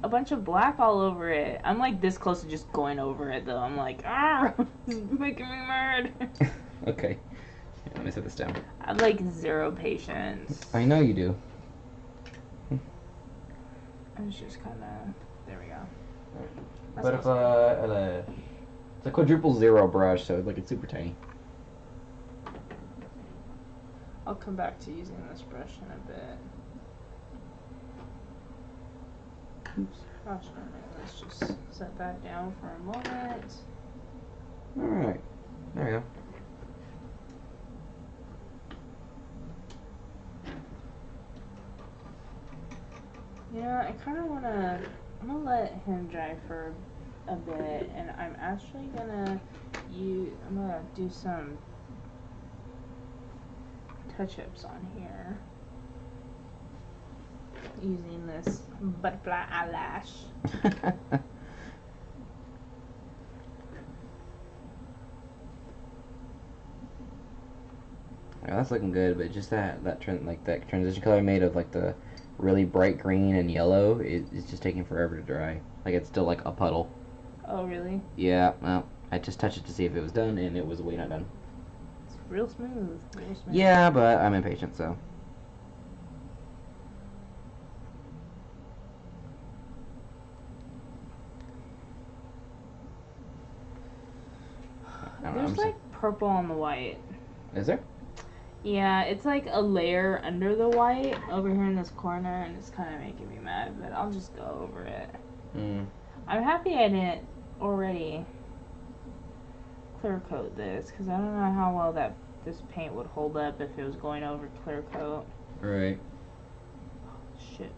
a bunch of black all over it. I'm like this close to just going over it though. I'm like, ah, it's making me mad. Okay. Here, let me set this down. I have like zero patience. I know you do. I was just kind of. There we go. That's Butterfly. It's a quadruple zero brush, so like it's super tiny. I'll come back to using this brush in a bit. Oops. Gosh darn it. Let's just set that down for a moment. Alright. There we go. Yeah, I kind of want to. I'm gonna let him dry for a bit, and I'm actually gonna I'm gonna do some touch-ups on here using this butterfly eyelash. Yeah, that's looking good, but just that transition color made of like the really bright green and yellow, it's just taking forever to dry. Like it's still like a puddle. Oh, really? Yeah, well, I just touched it to see if it was done, and it was way not done. It's real smooth. Real smooth. Yeah, but I'm impatient, so. There's like purple on the white. Is there? Yeah, it's like a layer under the white over here in this corner, and it's kind of making me mad, but I'll just go over it. I'm happy I didn't already clear coat this, because I don't know how well this paint would hold up if it was going over clear coat. Right. Shit.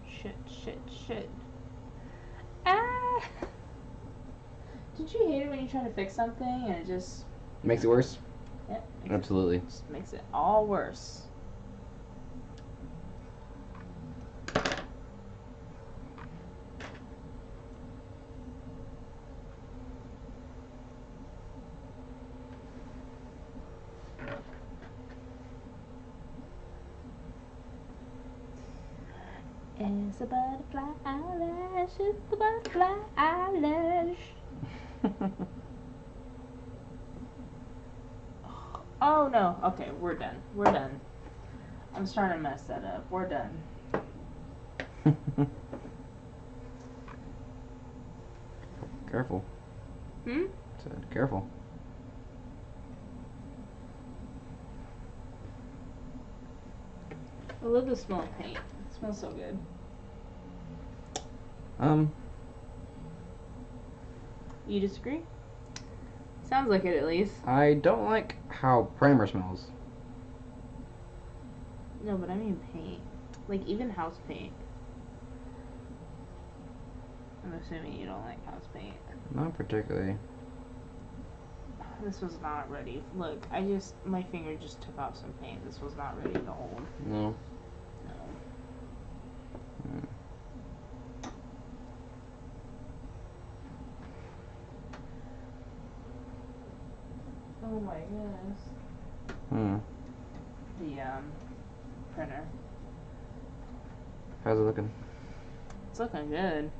Ah! Did you hate it when you try to fix something and it just... Makes it worse? Yep. Absolutely. Just makes it all worse. It's a butterfly eyelash, it's the butterfly eyelash. Oh no, okay, we're done. I'm starting to mess that up. We're done. Careful. Said careful. I love the smell of paint. It smells so good. You disagree? Sounds like it at least. I don't like how primer smells. No, but I mean paint. Like even house paint. I'm assuming you don't like house paint. Not particularly. This was not ready. Look, my finger just took off some paint. This was not ready to hold. No. Oh my goodness. The printer. How's it looking? It's looking good.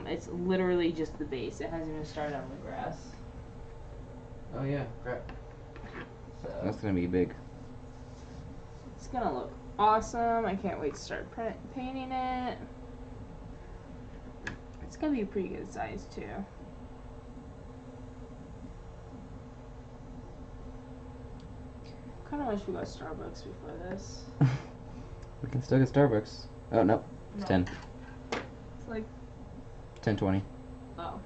It's literally just the base. It hasn't even started on the grass. Oh yeah, crap. So That's gonna be big. it's gonna look awesome. I can't wait to start painting it. It's gonna be a pretty good size too. Kinda wish we got Starbucks before this. We can still get Starbucks. Oh no, it's 10. It's like 10:20. oh.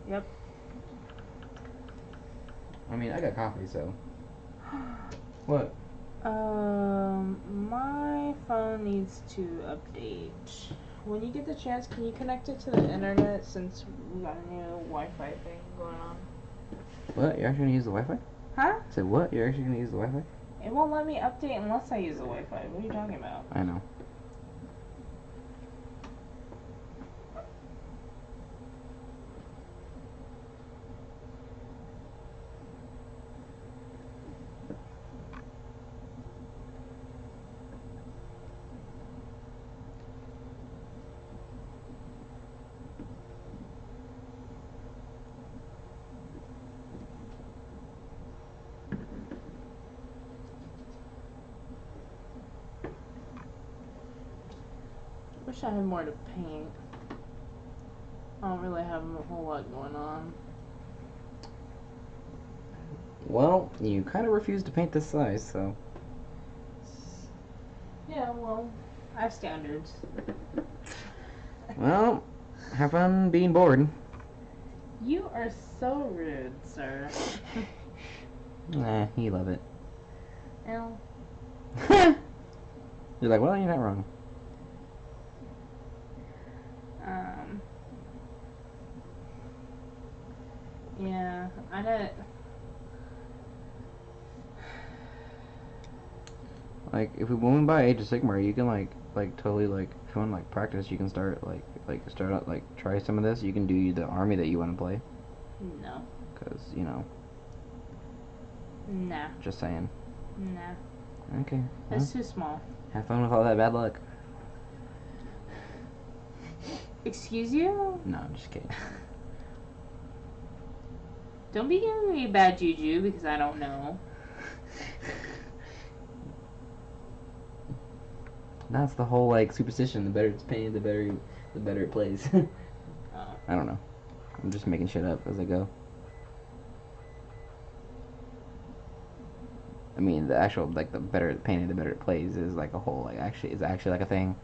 Yep. I mean, I got coffee, so. What? My phone needs to update. When you get the chance, can you connect it to the internet since we got a new Wi-Fi thing going on? What? You're actually gonna use the Wi-Fi? Huh? I said what? You're actually gonna use the Wi-Fi? It won't let me update unless I use the Wi-Fi. What are you talking about? I know. wish I had more to paint. I don't really have a whole lot going on. Well, you kind of refuse to paint this size, so. Yeah, well, I have standards. Well, have fun being bored. You are so rude, sir. You love it. Well, You're like, well, you're not wrong. Yeah, I don't. Like, when we buy Age of Sigmar, you can like totally like if you want like practice, you can start start out like try some of this. You can do the army that you want to play. No. Cause you know. Nah. Just saying. Nah. Okay. It's too small. Have fun with all that bad luck. Excuse you? No, I'm just kidding. Don't be giving me bad juju because I don't know. That's the whole like superstition. The better it's painted, the better it plays. I don't know. I'm just making shit up as I go. I mean, the actual like the better it painted, the better it plays is like a whole like actually like a thing.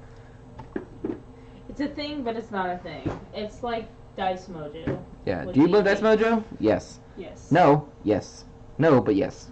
It's a thing, but it's not a thing. It's like Dice Mojo. Yeah. Do you believe Dice Mojo? Yes. Yes. No. Yes. No, but yes.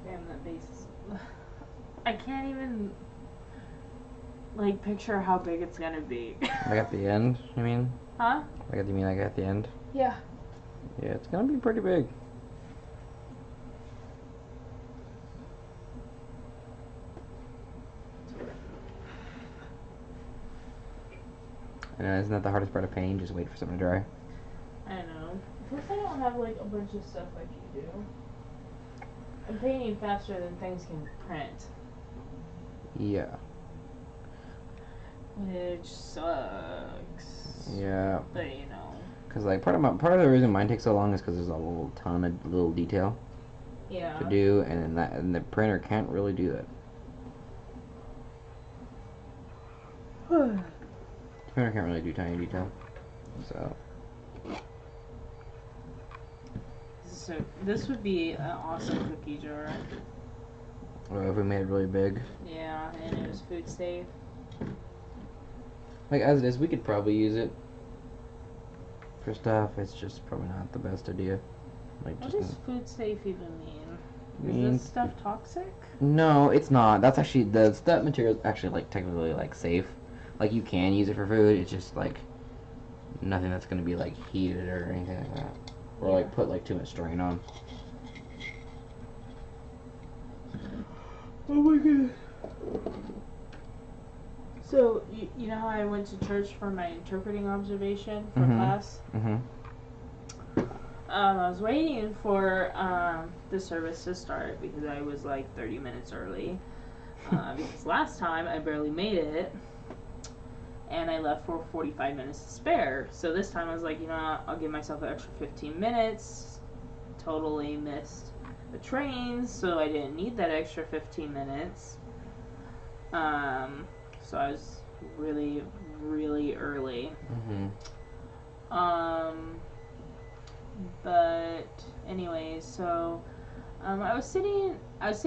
Damn, that base is... I can't even, like, picture how big it's gonna be. Like at the end, you mean? Huh? Like you mean like at the end? Yeah. Yeah, it's gonna be pretty big. Isn't that the hardest part of painting? Just wait for something to dry. I know. Plus I don't have, like, a bunch of stuff like you do. I'm painting faster than things can print. Yeah. Which sucks. Yeah. But, you know. Cause like part of the reason mine takes so long is because there's a little ton of little detail Yeah. to do, and the printer can't really do that. The printer can't really do tiny detail, so. So this would be an awesome cookie jar. Well, if we made it really big. Yeah, and it was food safe. Like as it is, we could probably use it for stuff. It's just probably not the best idea. Like What just does food safe even mean? Is means this stuff toxic? no, it's not. That's actually that material is actually like technically like safe. Like you can use it for food. It's just like nothing that's gonna be like heated or anything like that, or like put like too much strain on. Oh my goodness. So, you know how I went to church for my interpreting observation for class? Mm-hmm. I was waiting for the service to start because I was like 30 minutes early. Because last time I barely made it and I left for 45 minutes to spare. So this time I was like, you know what, I'll give myself an extra 15 minutes. Totally missed the train, so I didn't need that extra 15 minutes. So I was really, really early. But anyways, so I was sitting at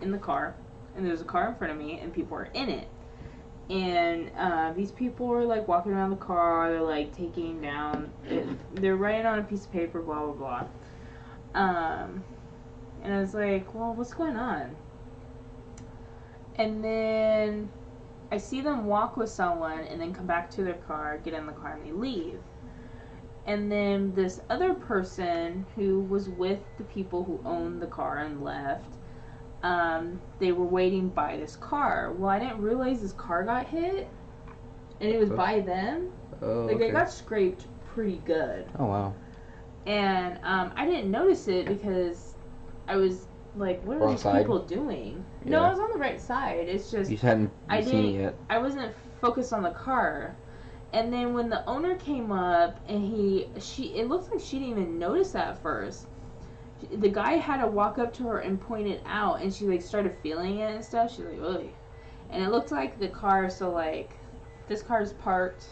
in the car, and there was a car in front of me, and people were in it. And these people are like walking around the car. They're like taking down. They're writing on a piece of paper. Blah blah blah. And I was like, well, what's going on? And then I see them walk with someone and then come back to their car, get in the car, and they leave. And then this other person who was with the people who owned the car and left, they were waiting by this car. Well, I didn't realize this car got hit, and it was by them. Oh, like, okay. they got scraped pretty good. Oh, wow. And I didn't notice it because I was like, what are Wrong these side. people doing? No, Yeah. I was on the right side. It's just You just hadn't I seen didn't. it yet. I wasn't focused on the car. And then when the owner came up and it looks like she didn't even notice that at first. The guy had to walk up to her and point it out, and she like started feeling it and stuff. She's like, "Ugh," and it looked like the car. So like, this car's parked,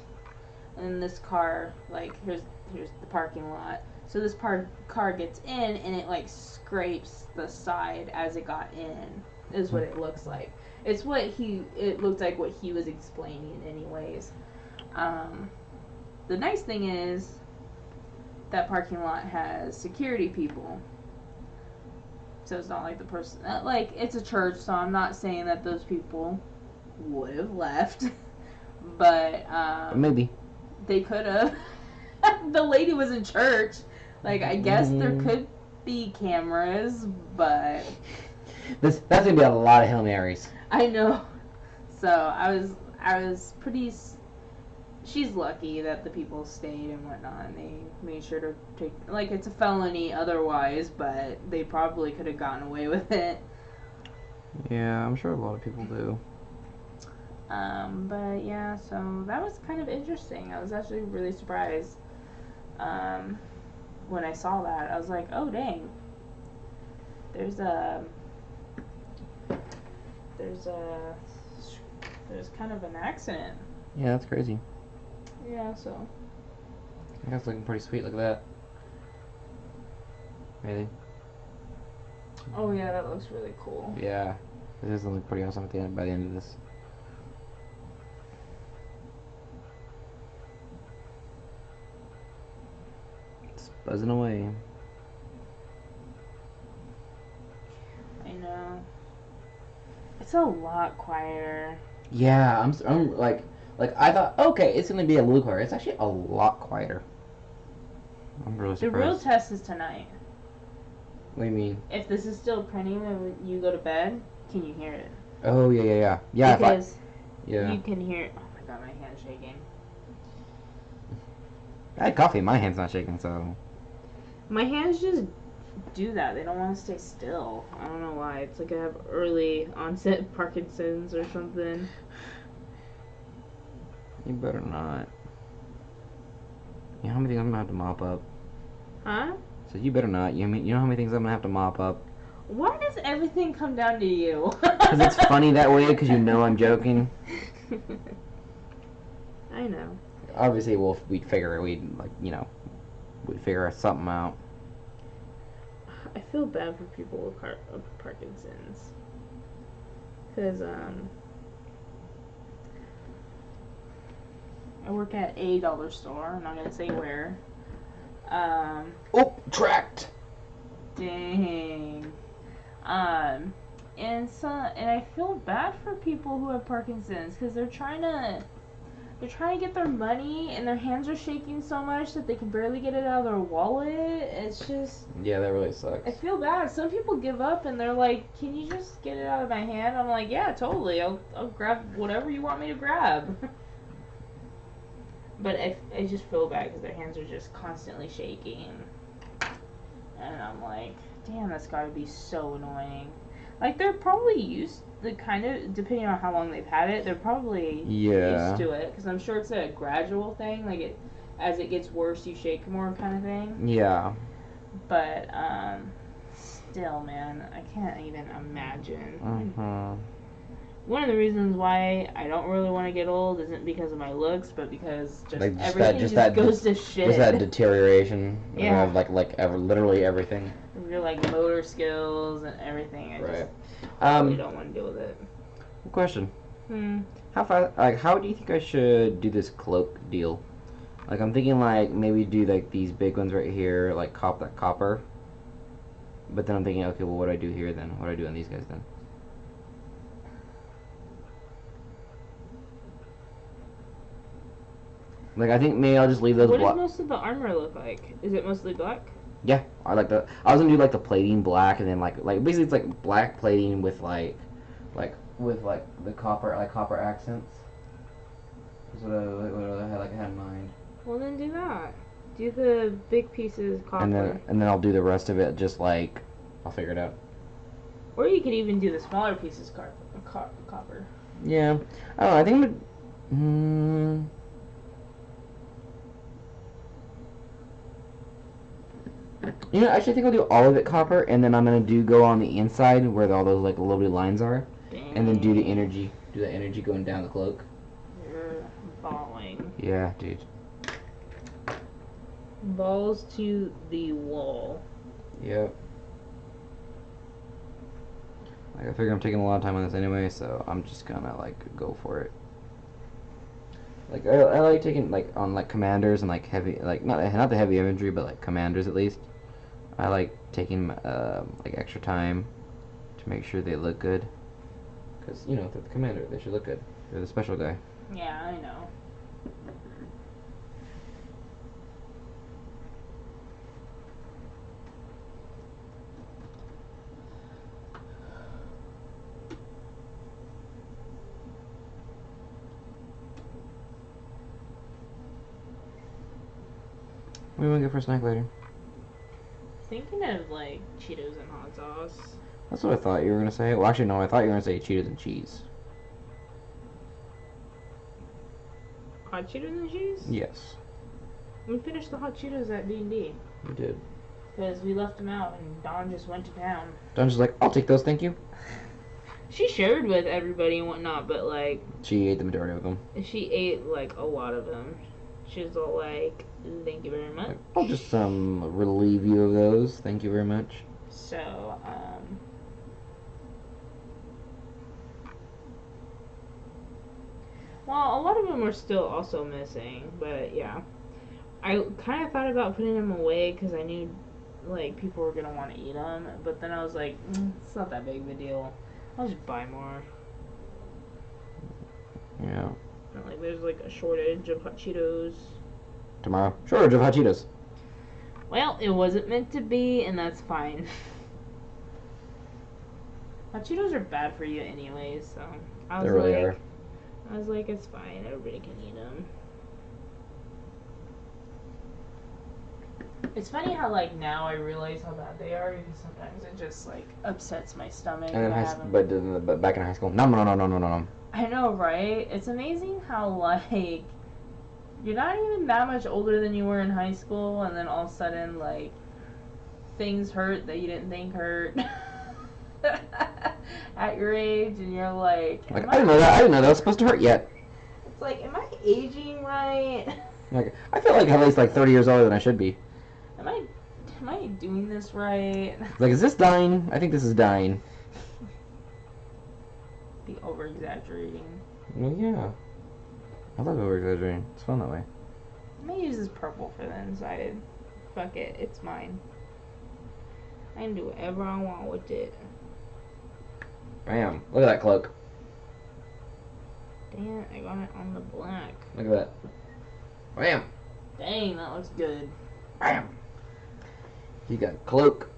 and this car like here's the parking lot. So this car gets in, and it like scrapes the side as it got in. Is what it looks like. It's what it looked like what he was explaining, anyways. The nice thing is that parking lot has security people. So it's not like the person, like, it's a church, so I'm not saying that those people would have left. But, Maybe. they could have. The lady was in church. Like, I guess there could be cameras, but... That's going to be a lot of Hail Marys. I know. So, I was pretty... She's lucky that the people stayed and whatnot, and they made sure to take... Like, it's a felony otherwise, but they probably could have gotten away with it. Yeah, I'm sure a lot of people do. But yeah, so that was kind of interesting. I was actually really surprised when I saw that. I was like, oh, dang. There's kind of an accident. Yeah, that's crazy. Yeah, so. That's looking pretty sweet. Look at that. Really? Oh yeah, that looks really cool. Yeah. This is looking pretty awesome by the end of this. It's buzzing away. I know. It's a lot quieter. Yeah, I'm like I thought, okay, it's gonna be a little quieter. It's actually a lot quieter. I'm really The surprised. real test is tonight. What do you mean? If this is still printing when you go to bed, can you hear it? Oh yeah. Yeah. Because Yeah. you can hear. Oh my god, my hand's shaking. I had coffee. My hand's not shaking, so. My hands just do that. They don't want to stay still. I don't know why. It's like I have early onset Parkinson's or something. You better not. You know how many things I'm gonna have to mop up? Huh? So you better not. You know how many things I'm gonna have to mop up? Why does everything come down to you? Because it's funny that way. Because you know I'm joking. I know. Obviously, we'd figure something out. I feel bad for people with Parkinson's. Because, I work at a dollar store. I'm not going to say where. Oh, tracked. Dang. And I feel bad for people who have Parkinson's because they're trying to get their money and their hands are shaking so much that they can barely get it out of their wallet. It's just... Yeah, that really sucks. I feel bad. Some people give up and they're like, can you just get it out of my hand? I'm like, yeah, totally. I'll grab whatever you want me to grab. But I just feel bad because their hands are just constantly shaking. And I'm like, damn, that's gotta be so annoying. Like, they're probably used the kind of, depending on how long they've had it, they're probably used to it. Because I'm sure it's a gradual thing. Like, as it gets worse, you shake more kind of thing. Yeah. But, still, man, I can't even imagine. Mm-hmm. One of the reasons why I don't really want to get old isn't because of my looks, but because everything goes to shit. Just that deterioration. Yeah. Of literally everything. Your motor skills and everything. I Right. just really don't want to deal with it. Question. Hmm. How fast? Like, how do you think I should do this cloak deal? Like, I'm thinking like maybe do like these big ones right here, like that copper. But then I'm thinking, okay, well, what do I do here then? What do I do on these guys then? Like, I think maybe I'll just leave those What does black. most of the armor look like? Is it mostly black? Yeah, I like the. I was gonna do like the plating black, and then like basically it's like black plating with with like the copper accents. Is what I had in mind. Well, then do that. Do the big pieces copper. And then I'll do the rest of it just like I'll figure it out. Or you could even do the smaller pieces copper. Yeah, I don't know. I think I'm gonna. You know, actually, I think I'll do all of it copper, and then I'm gonna go on the inside where all those like little bitty lines are, Dang. and then do the energy going down the cloak. You're balling. Yeah, dude. Balls to the wall. Yep. Like I figure I'm taking a lot of time on this anyway, so I'm just gonna like go for it. Like I like taking like on like commanders and like heavy like not the heavy infantry, but like commanders at least. I like taking like extra time to make sure they look good, because you know if they're the commander, they should look good. They're the special guy. Yeah, I know. What do you want to get for a snack later? Thinking of like Cheetos and hot sauce. That's what I thought you were gonna say. Well, actually, no, I thought you were gonna say Cheetos and cheese. Hot Cheetos and cheese? Yes. We finished the hot Cheetos at D&D. You did. Because we left them out and Dawn just went to town. Dawn's just like, I'll take those, thank you. She shared with everybody and whatnot, but like... She ate the majority of them. She ate like a lot of them. She was all like, thank you very much. Like, I'll just relieve you of those. Thank you very much. So, well, a lot of them are still also missing, but yeah. I kind of thought about putting them away because I knew, like, people were going to want to eat them, but then I was like, it's not that big of a deal. I'll just buy more. Yeah. Not like there's, like, a shortage of hot Cheetos. Tomorrow. Shortage of hot Cheetos. Well, it wasn't meant to be, and that's fine. Hot Cheetos are bad for you anyways, so I was They really like, are. I was like, it's fine, everybody can eat them. It's funny how like now I realize how bad they are because sometimes it just like upsets my stomach. And then but back in high school, no. I know, right? It's amazing how like you're not even that much older than you were in high school, and then all of a sudden like things hurt that you didn't think hurt at your age, and you're like, I didn't know that. I didn't know that was supposed to hurt yet. It's like, am I aging right? Like I feel like I'm at least like 30 years older than I should be. Am I doing this right? Like, is this dying? I think this is dying. Be over exaggerating. Well, yeah. I love over exaggerating. It's fun that way. I'm gonna use this purple for the inside. Fuck it, it's mine. I can do whatever I want with it. Bam! Look at that cloak. Damn, I got it on the black. Look at that. Bam! Dang, that looks good. Bam! You got a cloak.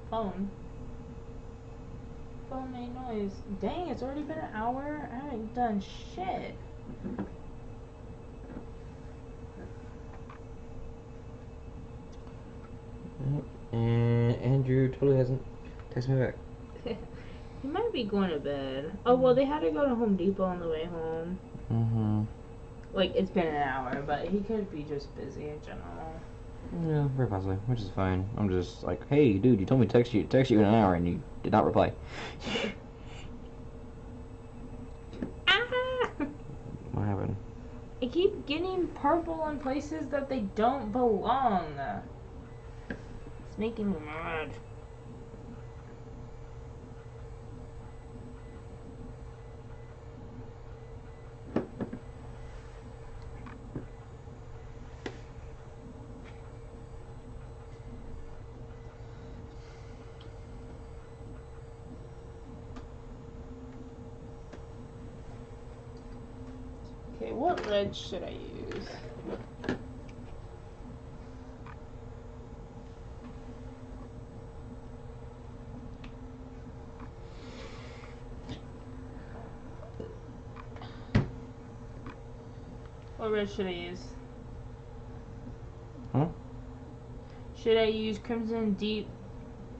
Phone. Phone made noise. Dang, it's already been an hour? I haven't done shit. And Andrew totally hasn't texted me back. He might be going to bed. Oh, well, they had to go to Home Depot on the way home. Mm-hmm. Like, it's been an hour, but he could be just busy in general. Yeah, very possibly, which is fine. I'm just like, hey, dude, you told me to text you in an hour, and you did not reply. Ah! What happened? I keep getting purple in places that they don't belong. It's making me mad. Okay, what red should I use? What red should I use? Huh? Should I use Crimson Deep,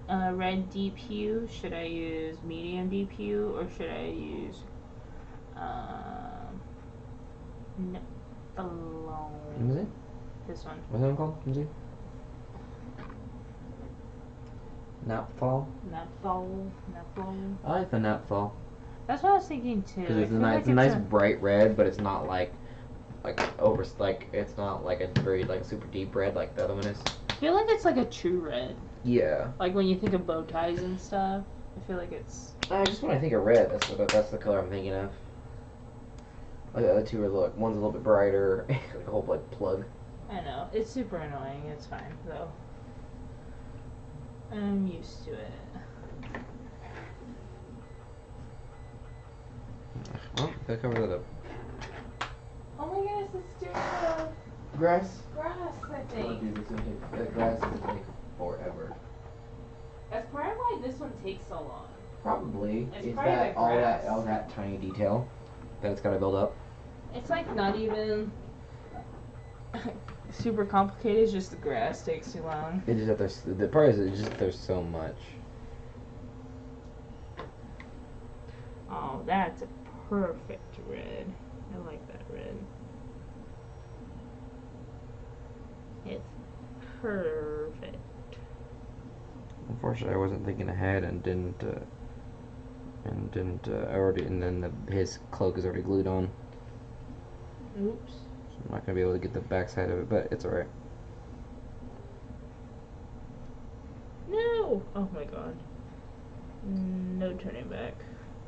Red Deep Hue? Should I use Medium Deep Hue? Or should I use, What is it? This one. What's that called? Is it? Napthol? Naphthol. I like the napthol. That's what I was thinking too. Because it's a nice bright red, but it's not like it's not like a very like super deep red like the other one is. I feel like it's like a true red. Yeah. Like when you think of bow ties and stuff, I feel like it's. Just when I think of red, that's the color I'm thinking of. Like the other two are one's a little bit brighter, like a whole like plug. I know, it's super annoying. It's fine though. I'm used to it. Well, gotta cover that up. Oh my goodness, it's doing Grass. grass, I think. The grass is gonna take forever. That's probably why this one takes so long. Probably. It's probably that the all grass. that tiny detail that it's gotta build up? It's like not even super complicated, it's just the grass takes too long. It is that the part is it's just there's so much. Oh, that's a perfect red. I like that red. It's perfect. Unfortunately, I wasn't thinking ahead and didn't already, and then his cloak is already glued on. Oops. So I'm not gonna be able to get the backside of it, but it's alright. No! Oh my god. No turning back.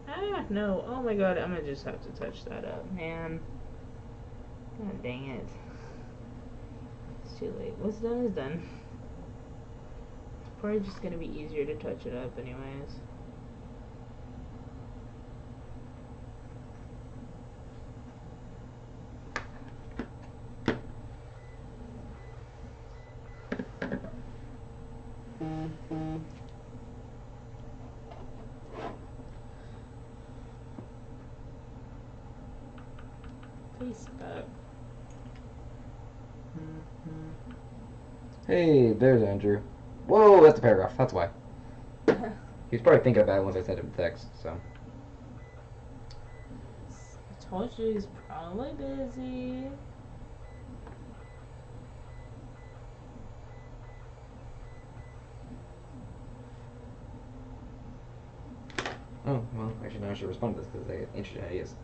Ah, no. Oh my god, I'm gonna just have to touch that up, man. God dang it. It's too late. What's done is done. It's probably just gonna be easier to touch it up anyways. Facebook. Hey, there's Andrew. Whoa, that's a paragraph. That's why. He's probably thinking about it once I sent him text. So. I told you he's probably busy. Oh well, actually, now I should respond to this because they have interesting ideas.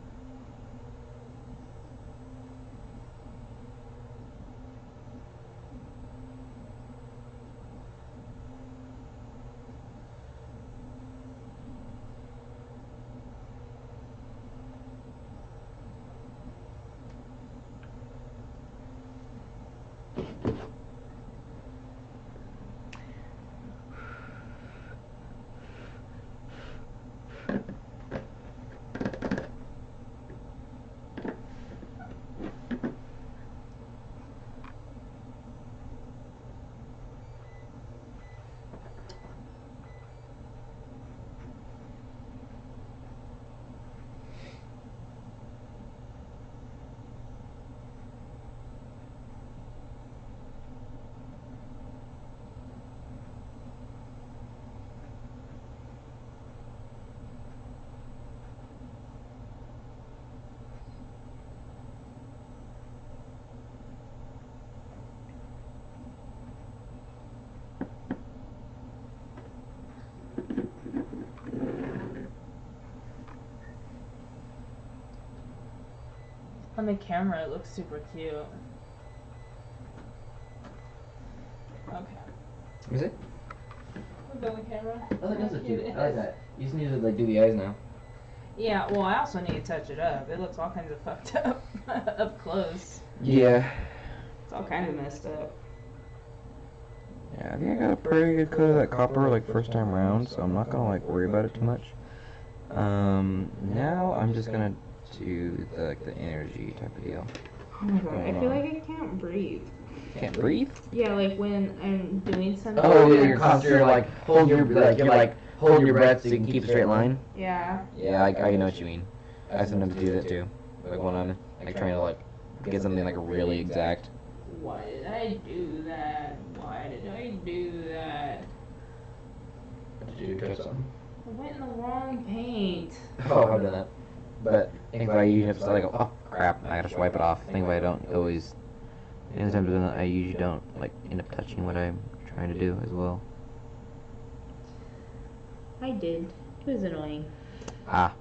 On the camera, it looks super cute. Okay. Is it? Look on the camera. Oh, that does look cute. It I like is. that. You just need to like do the eyes now. Yeah, well, I also need to touch it up. It looks all kinds of fucked up up close. Yeah. It's all kind of messed up. Yeah, I think I got a pretty good coat of that copper like first time round, so I'm not gonna like worry about it too much. Now I'm just gonna do the energy type of deal. Oh my god, I feel like I can't breathe. Can't breathe? Yeah, like when I'm doing something. Oh, yeah, you're constantly like holding your holding your breath so you can keep a straight line. Yeah. Yeah, I know what you mean. I sometimes do that too. Like when I'm like trying to like get something like really exact. Why did I do that? Why did I do that? Did you touch something? I went in the wrong paint. Oh, I've done that. But I think if I usually have to start, I go, oh crap, I gotta wipe it off. I think if I don't always, anytime doing that, I usually don't like end up touching what I'm trying to do as well. I did. It was annoying. Ah.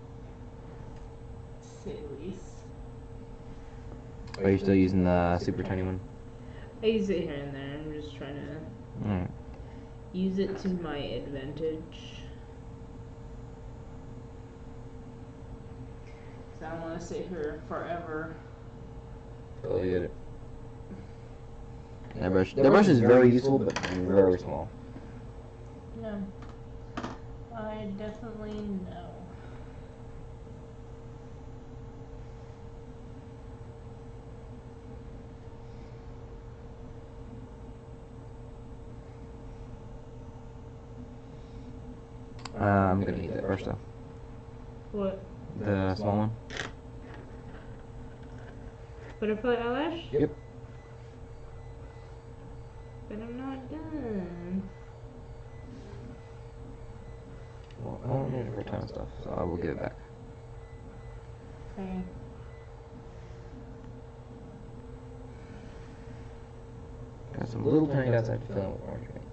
Say the least. Are you still using the super tiny one? I use it here and there. I'm just trying to Alright. use it to my advantage. Cause I don't want to sit here forever. Totally get it. That brush is very useful, but very small. Yeah. I definitely know. I'm gonna need that brush though. What? The small one? Butterfly eyelash? Yep. But I'm not done. Well, I don't need it for a ton of stuff, so I will give it back. Okay. Got some little tiny dots I have to fill in with orange paint.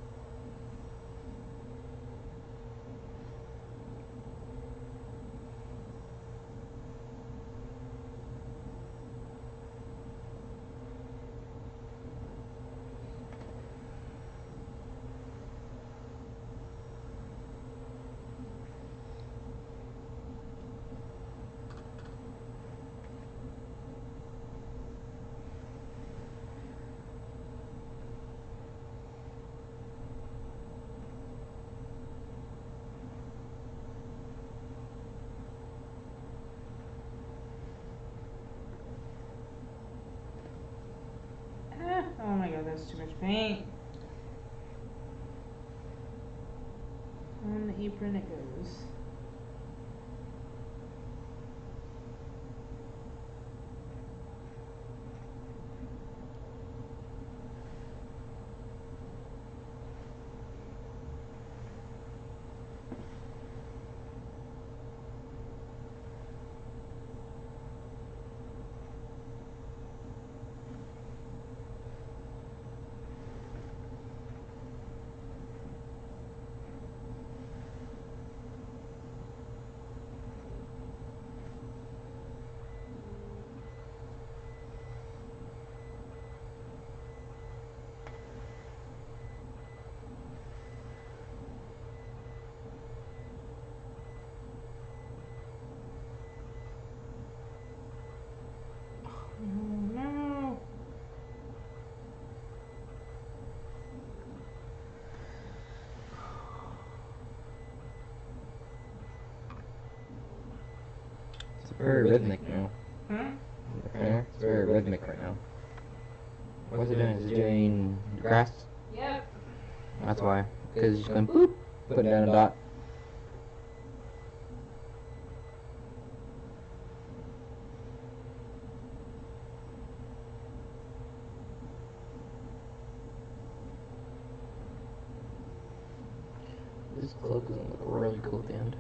Oh my god, that's too much paint. On the apron it goes. No. It's very rhythmic now. Hmm? It's very rhythmic right now. What's it doing? Is it doing grass? Yep. That's why. Because it's just going boop, putting down a dot. This cloak is gonna look really cool at the end.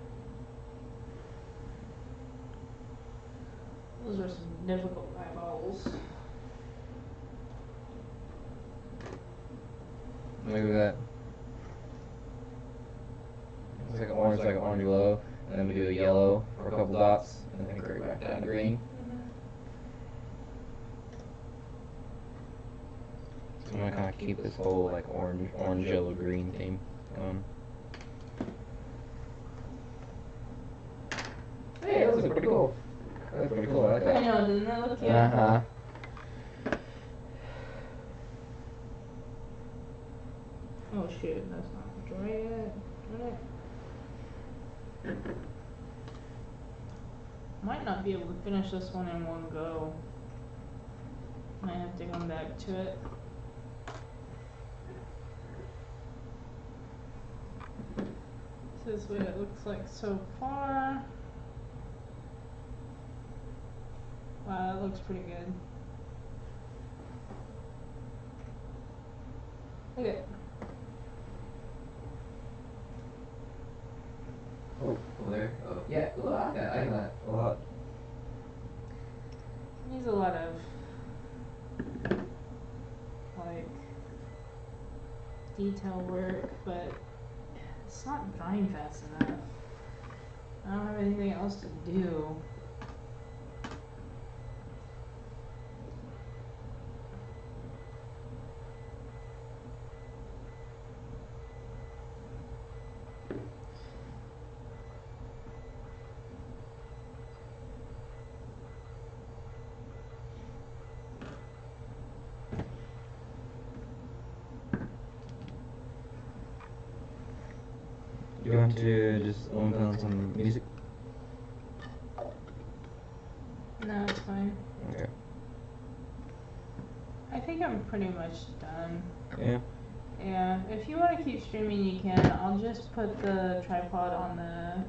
Those are some difficult eyeballs. Look at that. It's like an orange glow, and then we do a yellow for a couple dots, and then we bring it back down to green. I'm gonna kind of keep this whole like orange, yellow, green theme going. Hey, those look pretty cool. That's pretty cool. I like that. I know, doesn't that look cute? Uh-huh. Oh shoot, that's not dry yet. Darn it. Might not be able to finish this one in one go. Might have to come back to it. This is what it looks like so far. Wow, that looks pretty good. Look at it. Oh, over there. Oh, yeah. Ooh, I like that. I like that a lot. Needs a lot of like detail work, but it's not drying fast enough. I don't have anything else to do. You want to just put on some music? No, it's fine. Okay. I think I'm pretty much done. Yeah. Yeah, if you want to keep streaming, you can. I'll just put the tripod on the.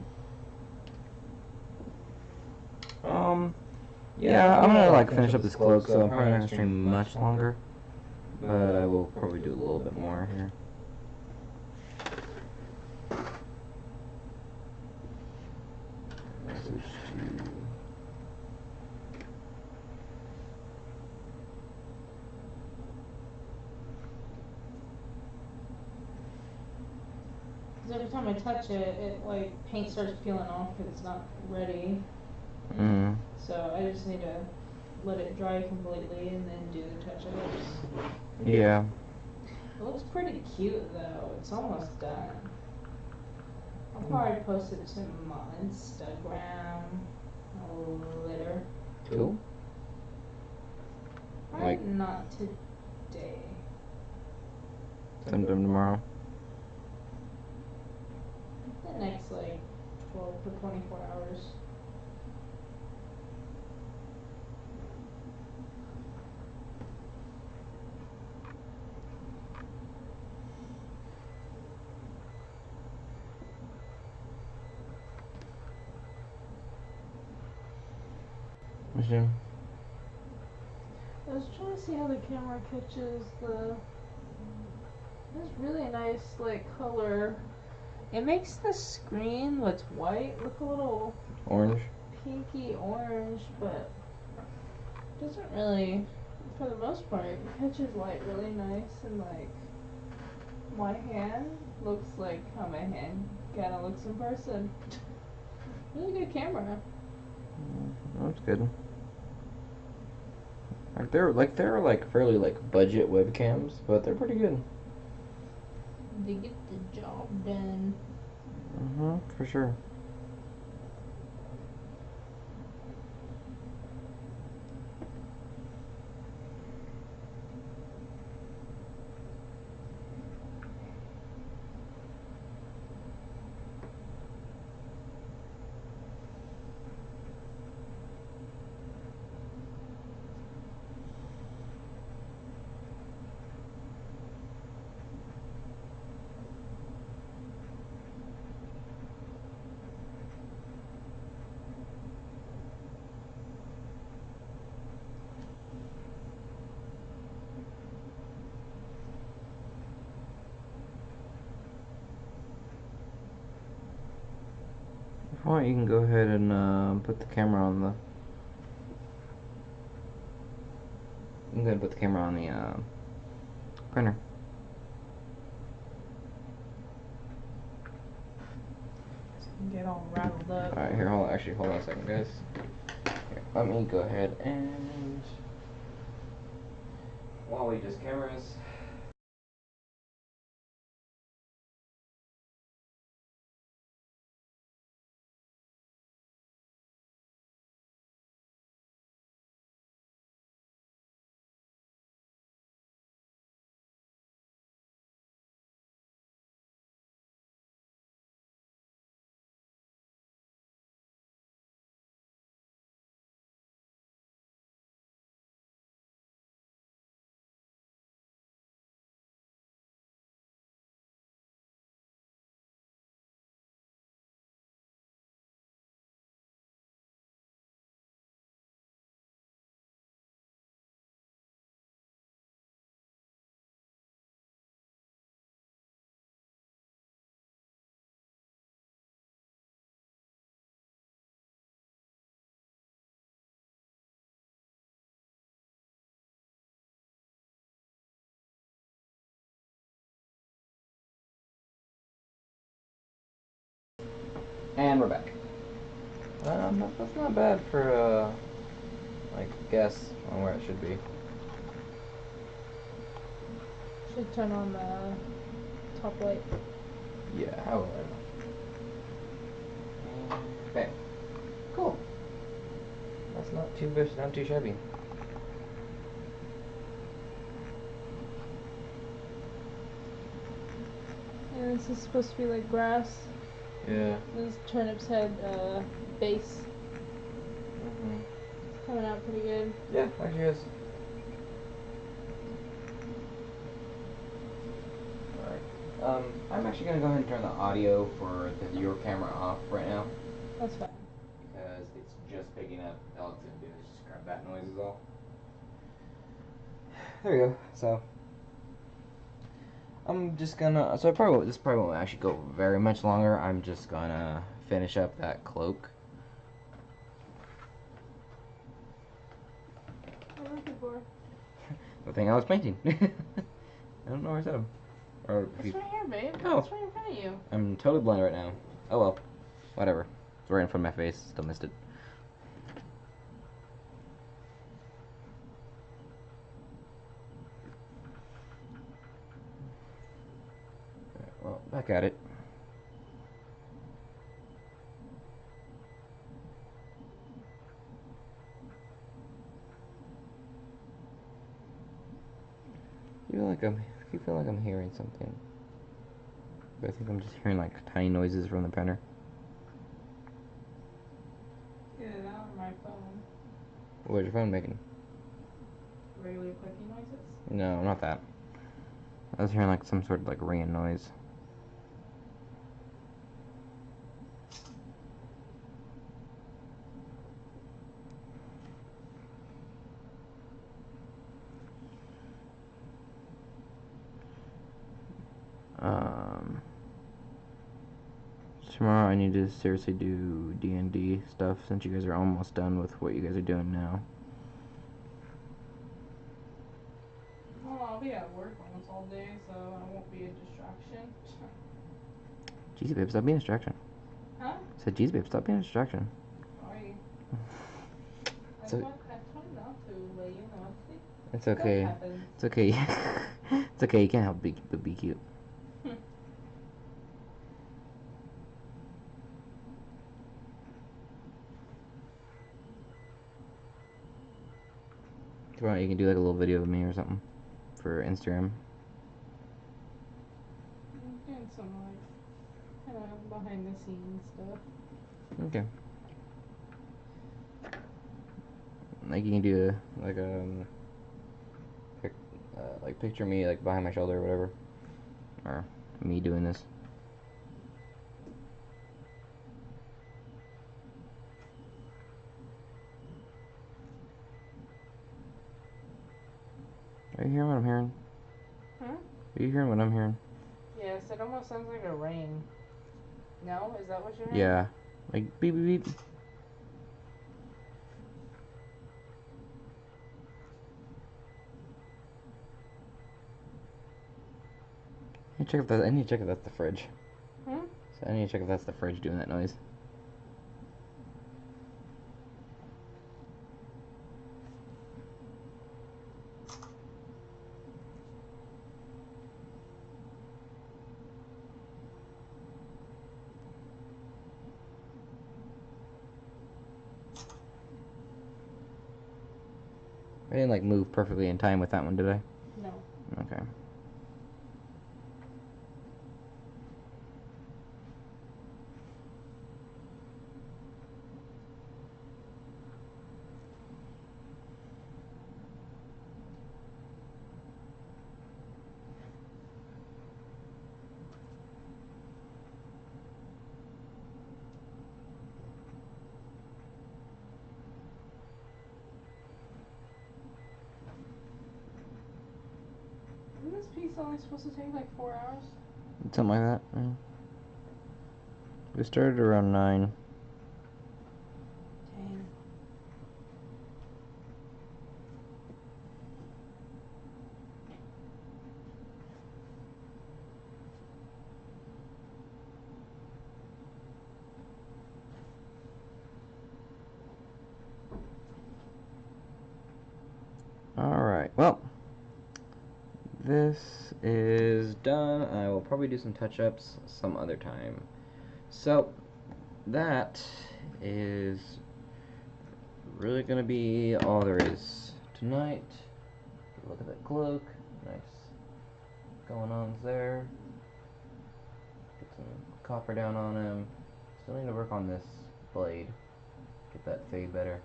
Yeah, I'm gonna like finish up this cloak, so I'm probably not gonna stream much longer. But I will probably do a little bit more here. Switch to... Because every time I touch it, like paint starts peeling off because it's not ready. Mm. So I just need to let it dry completely and then do the touch-ups. Yeah. It looks pretty cute though. It's almost done. I'll probably post it to my Instagram later. Cool. Probably Like- not today. Sometime tomorrow. The next like 12 to 24 hours. What's your... I was trying to see how the camera catches the. It's really nice, like color. It makes the screen what's white look a little Orange? pinky orange, but doesn't really. For the most part, it catches light really nice, and like my hand looks like how my hand kind of looks in person. Really good camera. That's good. They're like fairly like budget webcams, but they're pretty good. They get the job done. For sure. If you want, you can go ahead and put the camera on the. You can go ahead and put the camera on the printer. Get all rattled up. Alright, here, hold on a second, guys. Here, let me go ahead and while we adjust cameras. And we're back. That's not bad for like guess on where it should be. Should turn on the top light. Yeah, how will I? Okay. Cool. That's not too shabby. And this is supposed to be like grass. Yeah. This turnip's head base. Mm-hmm. It's coming out pretty good. Yeah, actually is. Alright. I'm actually gonna go ahead and turn the audio for your camera off right now. That's fine. Because it's just picking up. All it's gonna do is just grab that noise is all. There we go. So I'm just gonna. So this probably won't actually go very much longer. I'm just gonna finish up that cloak. What are you looking for? The thing I was painting. I don't know where I set him. Or It's right here, babe. Oh. It's right in front of you. I'm totally blind right now. Oh well. Whatever. It's right in front of my face. Still missed it. Alright, well, back at it. I keep feeling like I'm hearing something. But I think I'm just hearing like tiny noises from the printer. Yeah, that on my phone. What's your phone making? Regular clicking noises? No, not that. I was hearing like some sort of like ringing noise. Tomorrow I need to seriously do D&D stuff since you guys are almost done with what you guys are doing now. Well, I'll be at work almost all day, so I won't be a distraction. Jeez, babe, stop being a distraction. Huh? I said, jeez, babe, stop being a distraction. Sorry. I So- tried not to, but you know, It's stuff okay. happens. It's okay. It's okay. You can't help but be cute. If you want, you can do like a little video of me or something for Instagram. I'm doing some like kind of behind the scenes stuff. Okay. Like you can do like picture me like behind my shoulder or whatever, or me doing this. Are you hearing what I'm hearing? Huh? Are you hearing what I'm hearing? Yes, it almost sounds like a rain. No? Is that what you're hearing? Yeah. Like beep beep beep. I need to check if that's the fridge. Hmm? So I need to check if that's the fridge doing that noise. I didn't like move perfectly in time with that one, did I? No. Okay. Isn't this piece only supposed to take like 4 hours? Something like that. Yeah. We started around 9. Dang. will probably do some touch-ups some other time. So that is really gonna be all there is tonight. Look at that cloak, nice going on there. Get some copper down on him. Still need to work on this blade, get that fade better.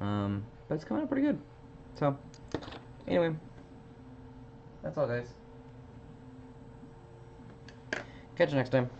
But it's coming out pretty good. So anyway, that's all, guys. Catch you next time.